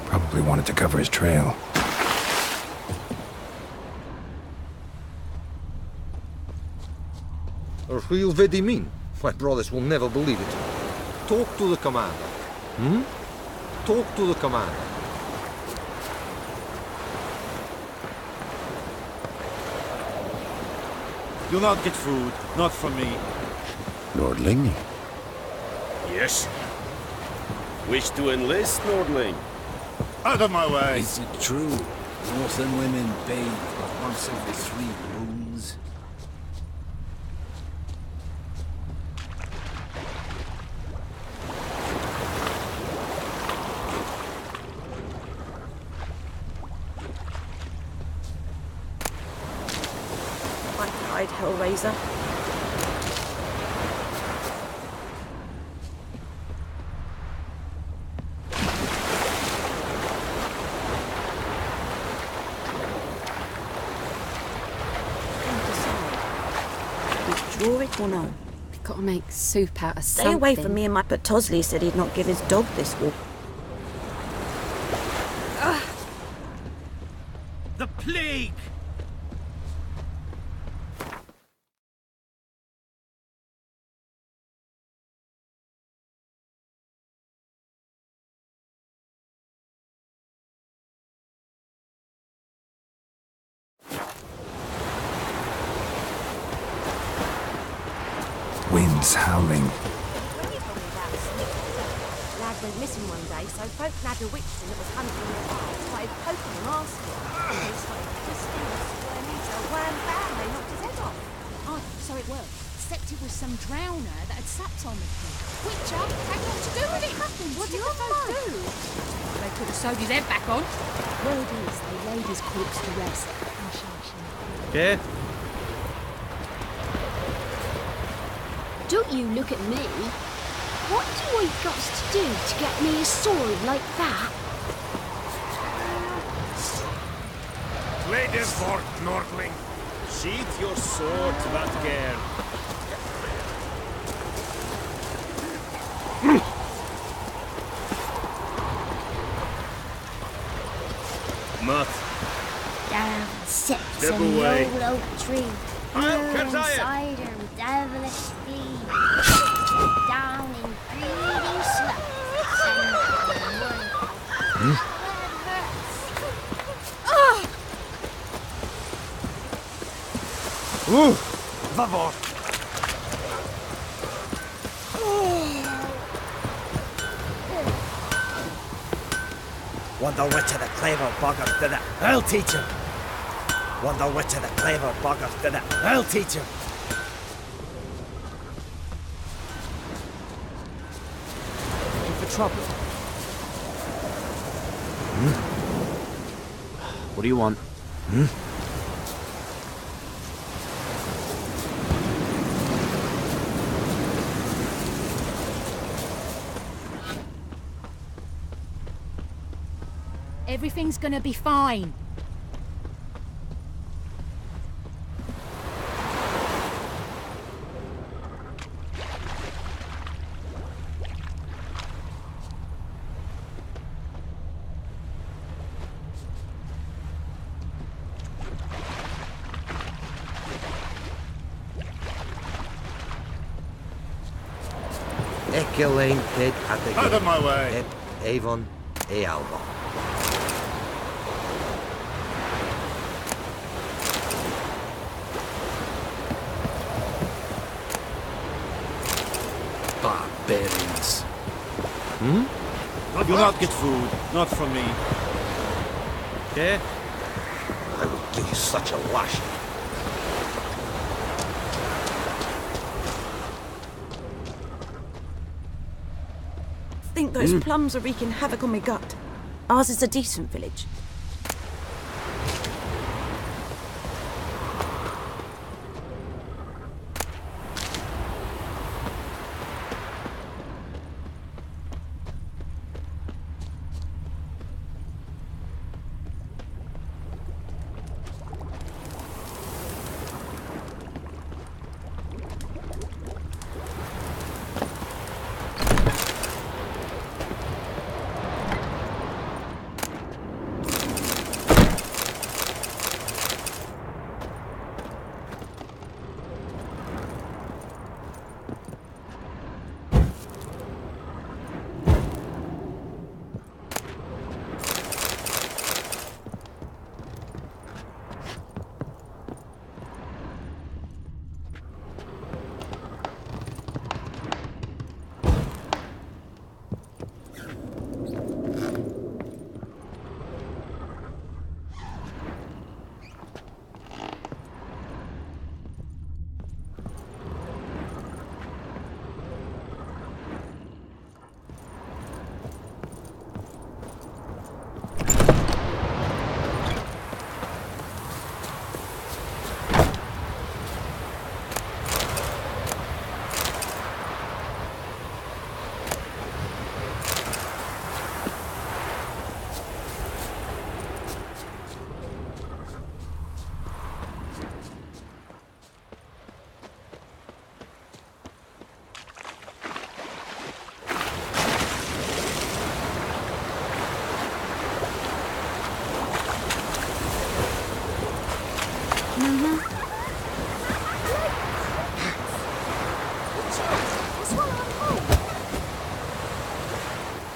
Probably wanted to cover his trail.
A real Vedimin? My brothers will never believe it. Talk to the commander. Talk to the commander.
Do not get food, not from me.
Nordling?
Yes? Wish to enlist, Nordling? Out of my way!
Is it true? Northern women bathe but once every 3 moons?
I cried, Hellraiser. Draw it or no?
We've got to make soup out of something.
Stay away from me and my... But Tosley said he'd not give his dog this walk.
The plague!
Winds howling.
Lad went missing one day, so folk nabbed a witchton that was hunting in the fire, started poking him, asking. He started twisting and squirming, so wham bam, they knocked his head off.
Oh, so it was. Except it was some drowner that had sapped on the kid. Witcher had nothing to do with it. What did the folk do? They could have sewed his head back on. Word is, they laid his corpse to rest.
Yeah?
Don't you look at me. What do I got to do to get me a sword like that?
Play this fort, Nordling. Sheath your sword, Vatger. Mutt.
Down sits
Step
in
away.
the old oak tree. Inside her with devilish speed. Down in greedy sluts.
Vavor! Wonder which of the clever buggers did it. I'll teach him. Wonder which of the clever buggers did it. I'll teach him.
Looking for trouble? What do you want?
Everything's gonna be fine.
Killain dead at the
Out of my way!
Et Avon e Alba.
Barbarians.
You'll not get food. Not from me. Okay?
I will give you such a lashing.
I think those plums are wreaking havoc on my gut. Ours is a decent village.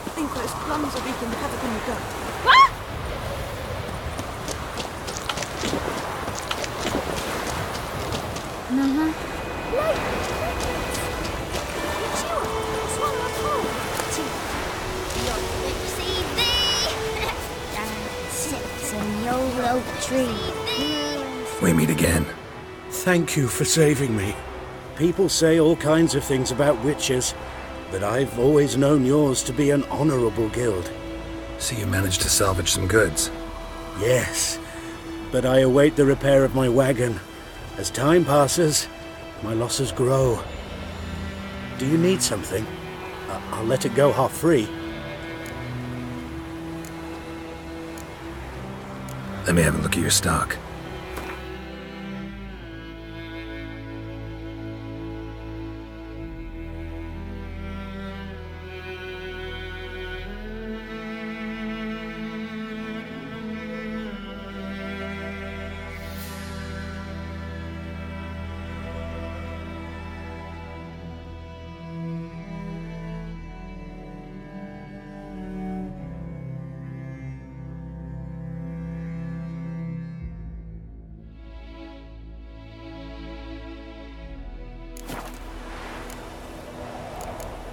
I think those plums are wreaking havoc on my gut.
We meet again.
Thank you for saving me. People say all kinds of things about witches, but I've always known yours to be an honorable guild.
So you managed to salvage some goods?
Yes, but I await the repair of my wagon. As time passes, my losses grow. Do you need something? I'll let it go half-free.
Let me have a look at your stock.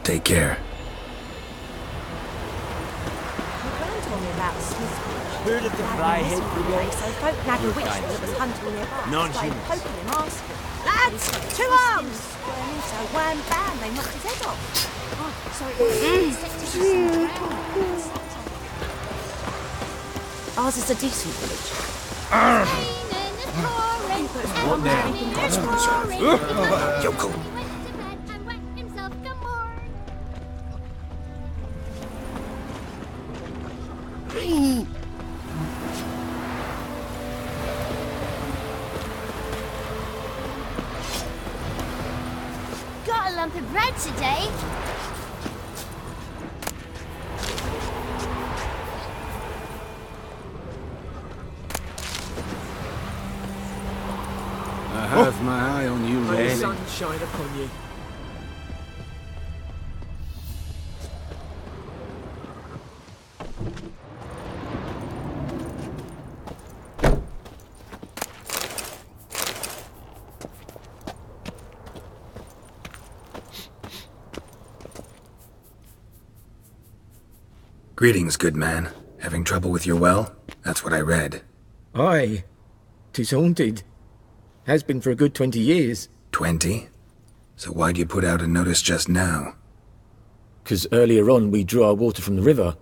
Take care.
Heard of the Fryhead Brigade?
So folk nagged a witch that was hunting nearby.
Non-humans.
Started poking him, asking. Lads, 2 arms! Squirming, so wham bam, they knocked his head off. Oh, so it was Ours is a decent village.
What now? Yokel.
Got a lump of bread today.
I have my eye on you,
May the
Ray.
sun shine upon you.
Greetings, good man. Having trouble with your well? That's what I read.
Aye. 'Tis haunted. Has been for a good 20 years.
20? So why'd you put out a notice just now?
'Cause earlier on we drew our water from the river.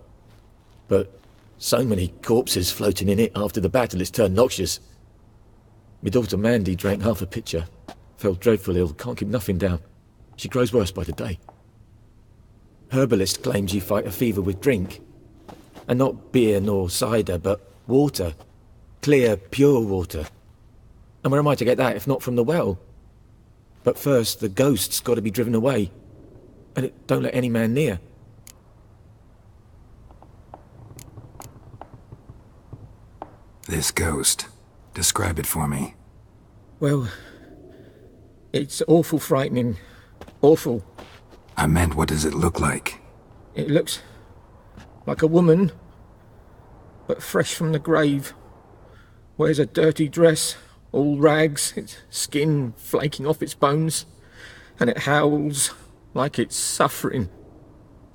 But so many corpses floating in it after the battle it's turned noxious. My daughter Mandy drank half a pitcher. Fell dreadful ill, can't keep nothing down. She grows worse by the day. Herbalist claims you fight a fever with drink. And not beer nor cider, but water. Clear, pure water. And where am I to get that if not from the well? But first, the ghost's got to be driven away. And it don't let any man near.
This ghost. Describe it for me.
Well, it's awful frightening. Awful.
I meant, what does it look like?
It looks like a woman, but fresh from the grave. Wears a dirty dress, all rags, its skin flaking off its bones, and it howls like it's suffering.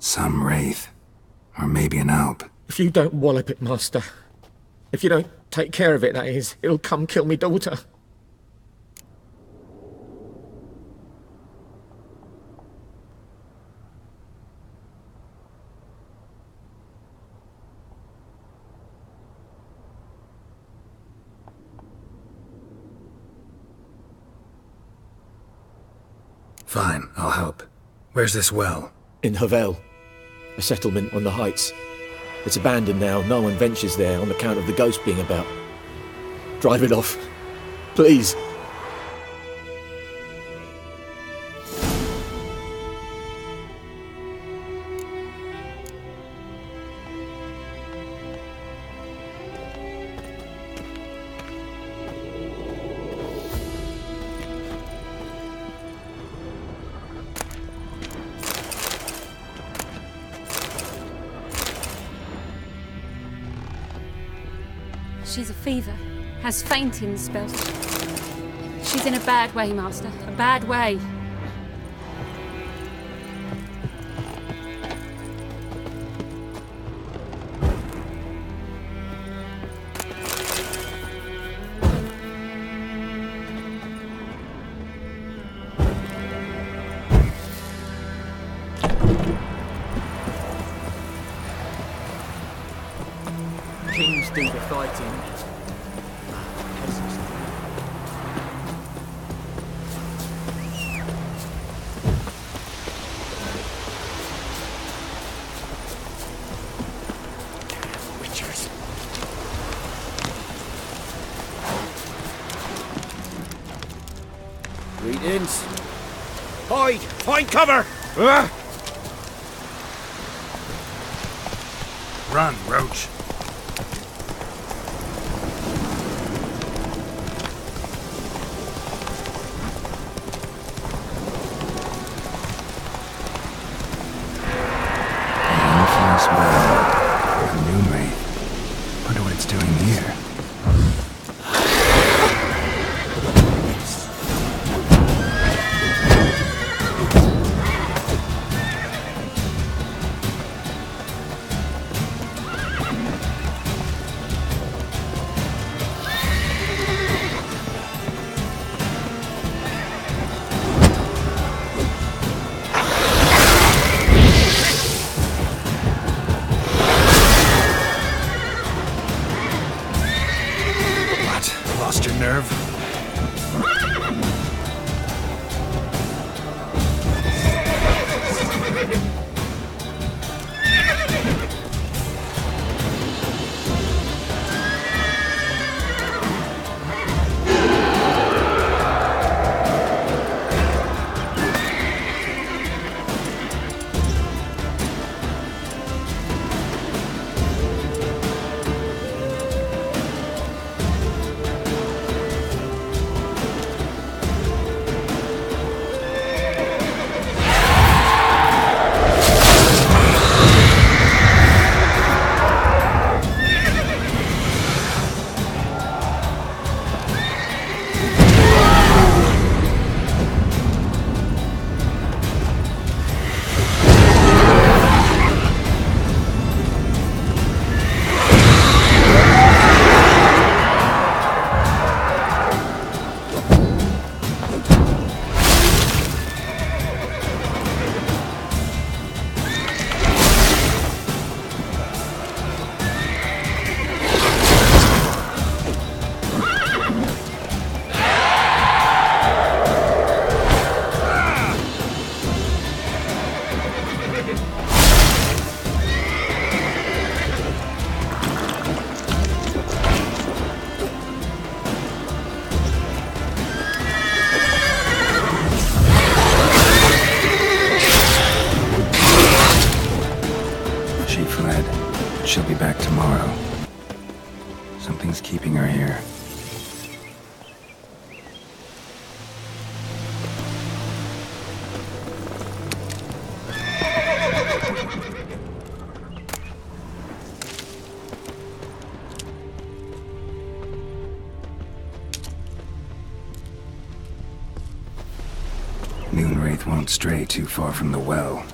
Some wraith. Or maybe an alp.
If you don't wallop it, Master, if you don't take care of it, that is, it'll come kill me daughter.
Fine, I'll help. Where's this well?
In Havel, a settlement on the heights. It's abandoned now, no one ventures there on account of the ghost being about. Drive it off, please.
She's a fever. Has fainting spells. She's in a bad way, Master. A bad way.
Kings do the fighting.
Witchers.
Greetings. Hide! Find cover!
Run, Roach.
Wonder what it's doing here. Lost your nerve? Something's keeping her here. Moonwraith won't stray too far from the well.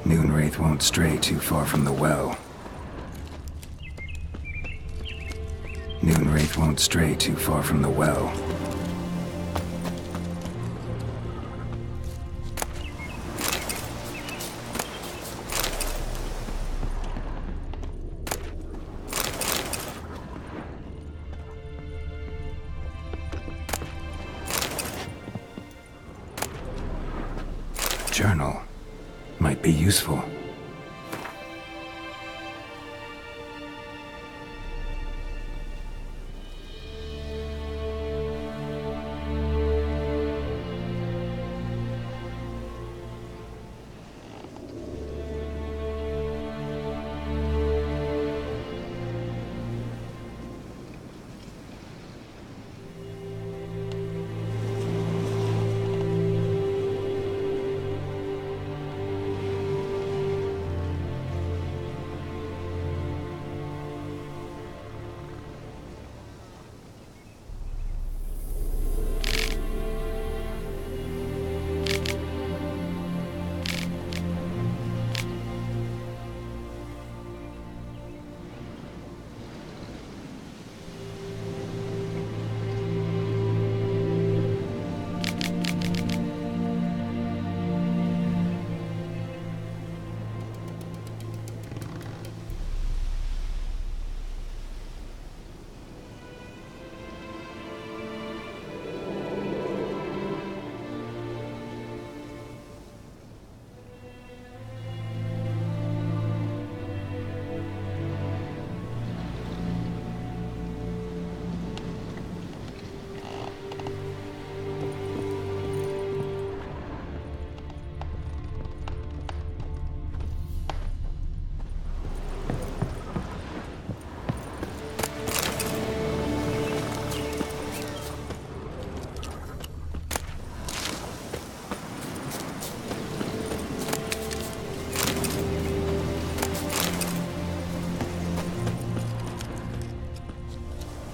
Moonwraith won't stray too far from the well. Moonwraith won't stray too far from the well. Journal might be useful.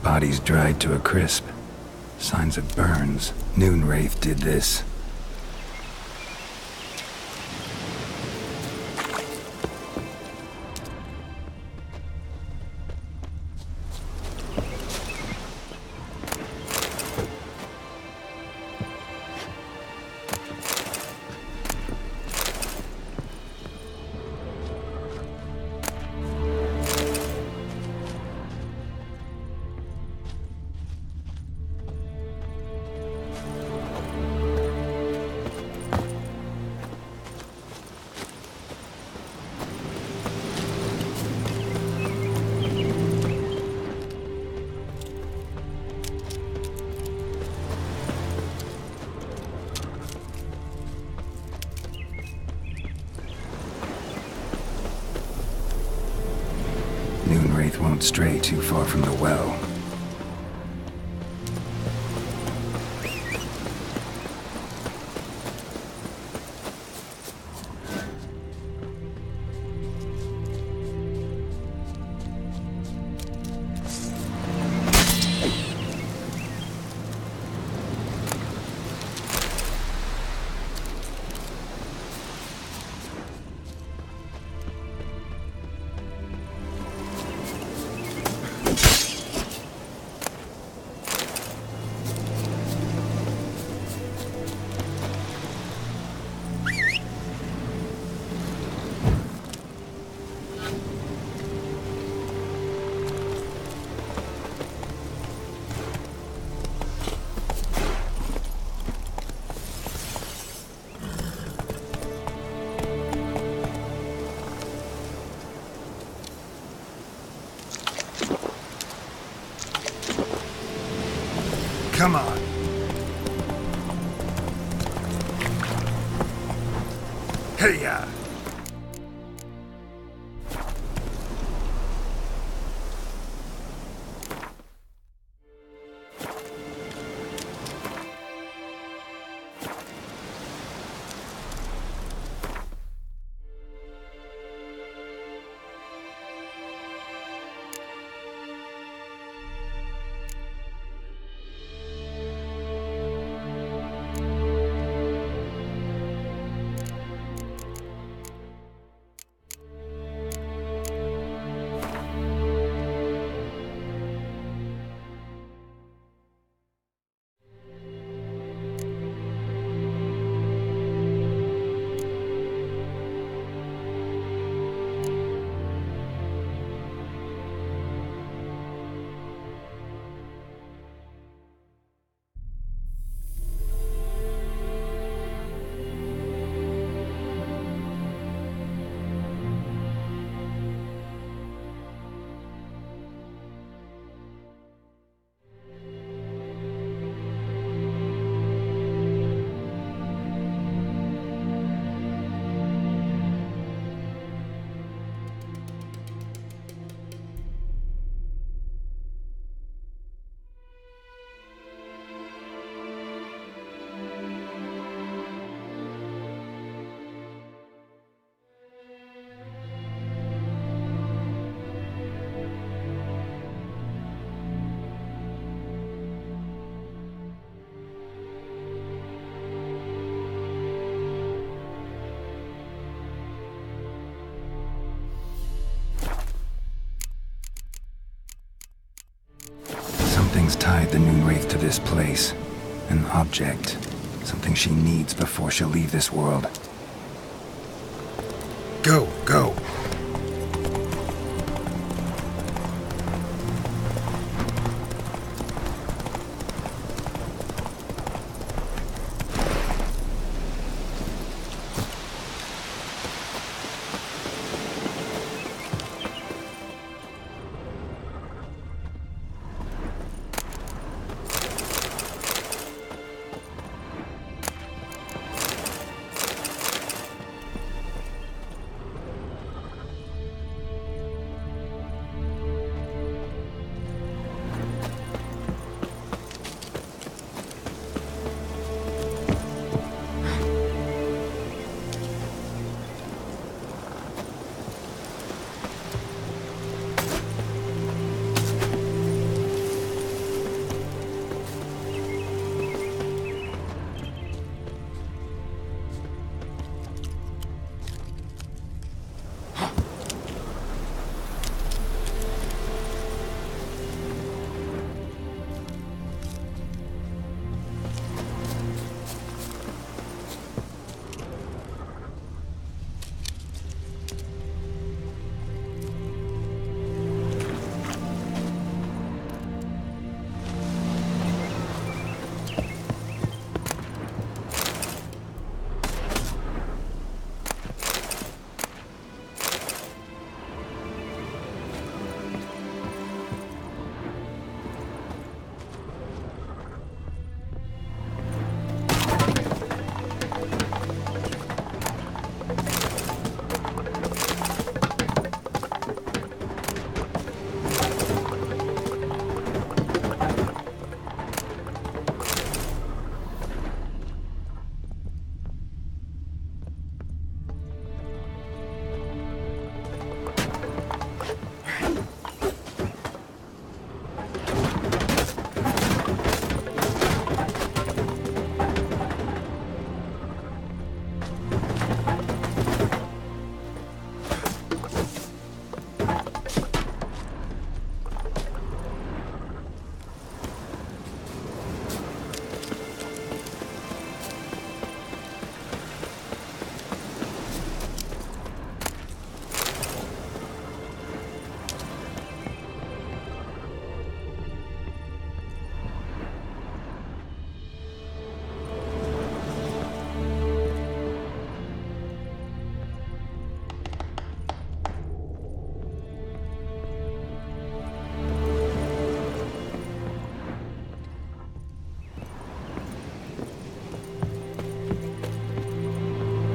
Bodies dried to a crisp. Signs of burns. Moonwraith did this. Moonwraith won't stray too far from the well.
Come on. Hey-ya!
Something's tied the Noonwraith to this place. An object. Something she needs before she'll leave this world. Go, go!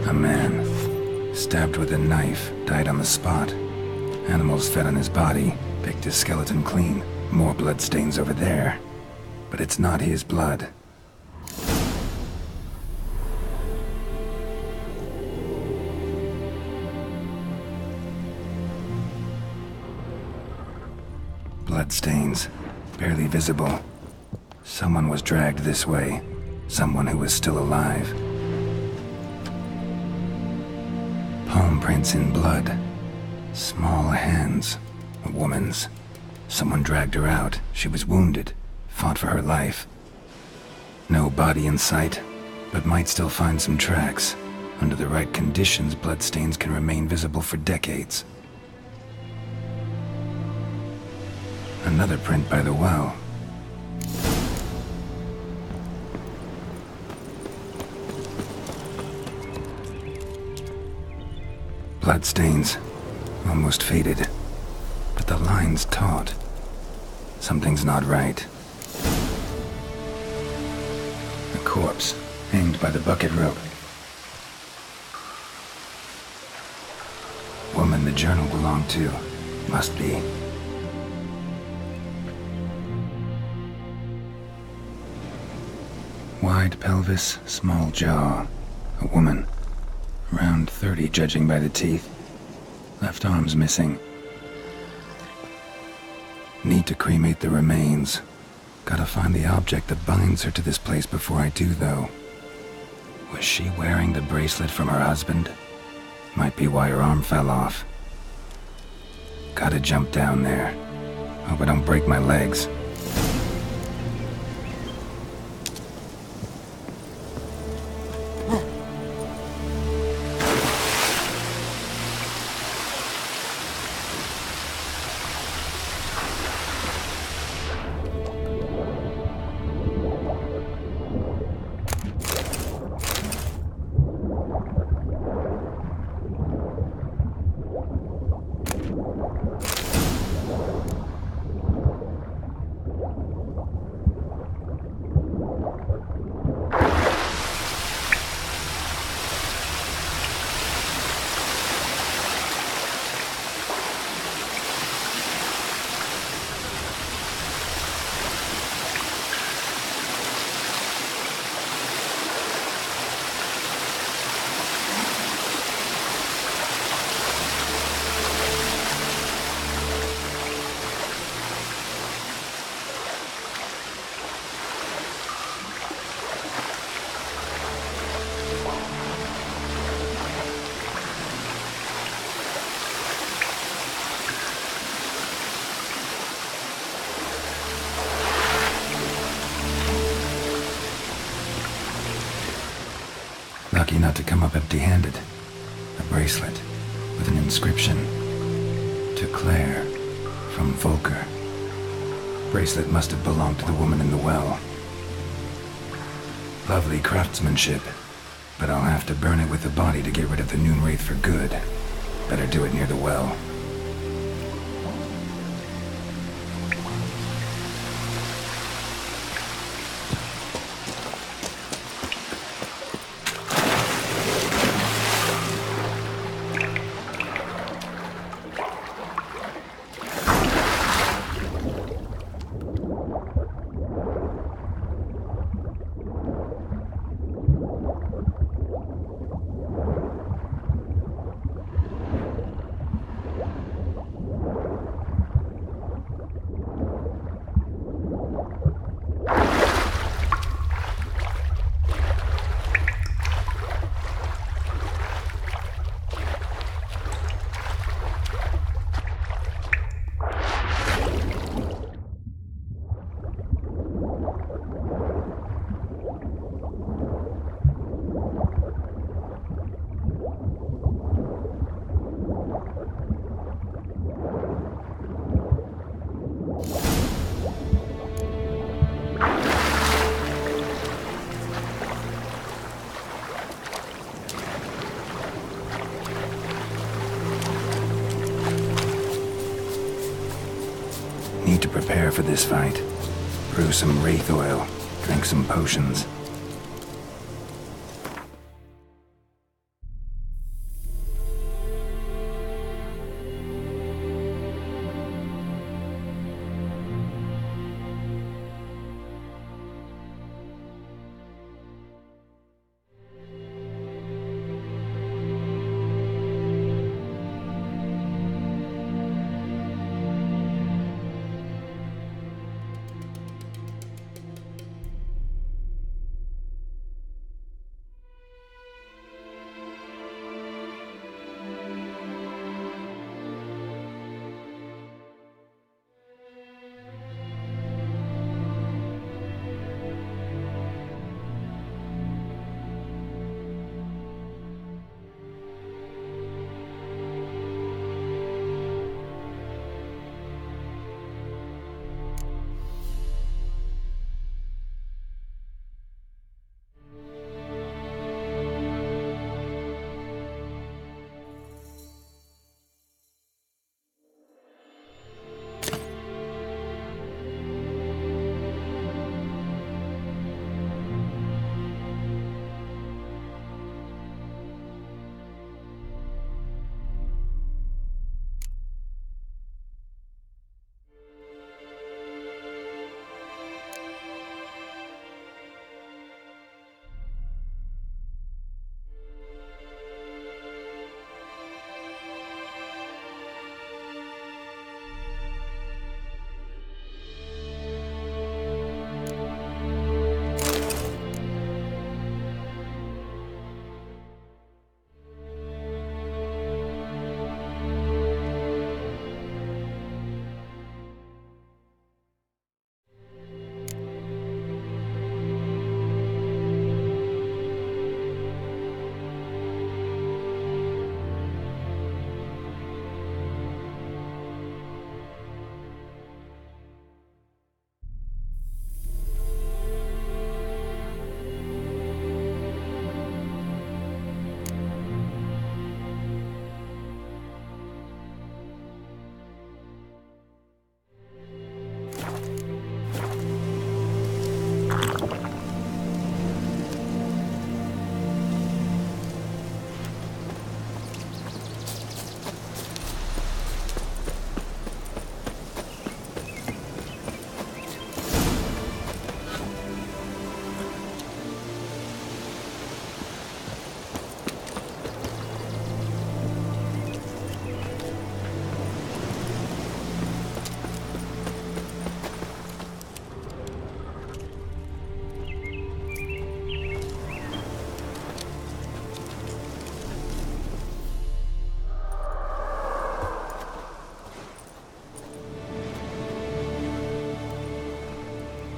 A man, stabbed with a knife, died on the spot. Animals fed on his body, picked his skeleton clean. More bloodstains over there. But it's not his blood. Bloodstains, barely visible. Someone was dragged this way. Someone who was still alive. Palm prints in blood. Small hands. A woman's. Someone dragged her out. She was wounded. Fought for her life. No body in sight, but might still find some tracks. Under the right conditions, bloodstains can remain visible for decades. Another print by the well. Bloodstains, almost faded, but the line's taut. Something's not right. A corpse, hanged by the bucket rope. Woman the journal belonged to, must be. Wide pelvis, small jaw. A woman. Around 30, judging by the teeth. Left arm's missing. Need to cremate the remains. Gotta find the object that binds her to this place before I do, though. Was she wearing the bracelet from her husband? Might be why her arm fell off. Gotta jump down there. Hope I don't break my legs. lucky not to come up empty-handed. A bracelet with an inscription. To Claire, from Volker. Bracelet must have belonged to the woman in the well. Lovely craftsmanship, but I'll have to burn it with the body to get rid of the Noonwraith for good. Better do it near the well. Need to prepare for this fight. Brew some wraith oil, drink some potions.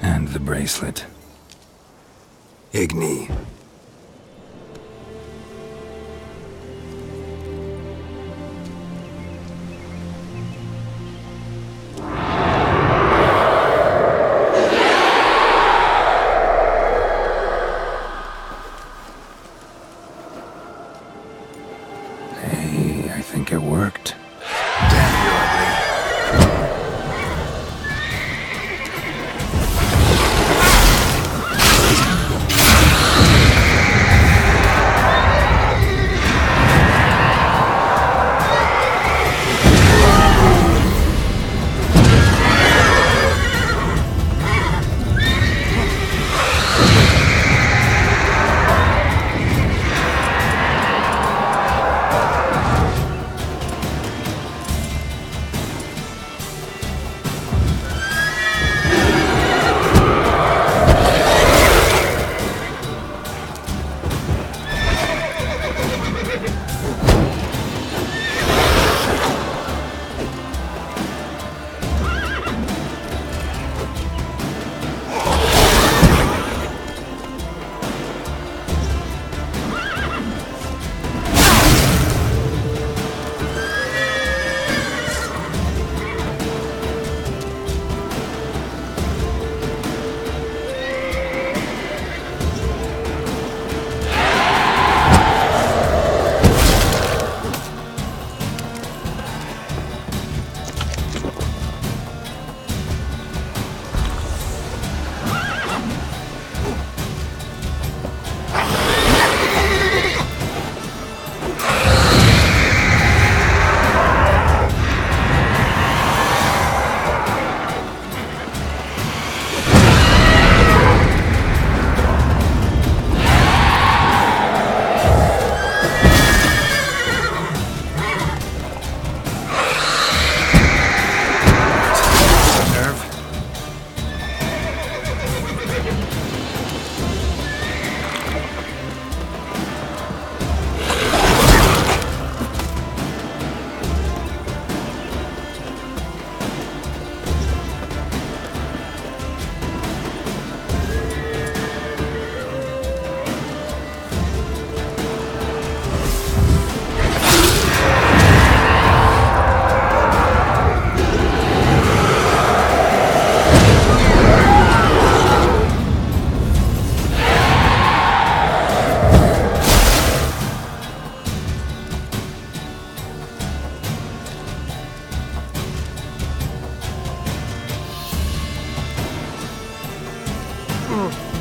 And the bracelet. Igni.
Ugh.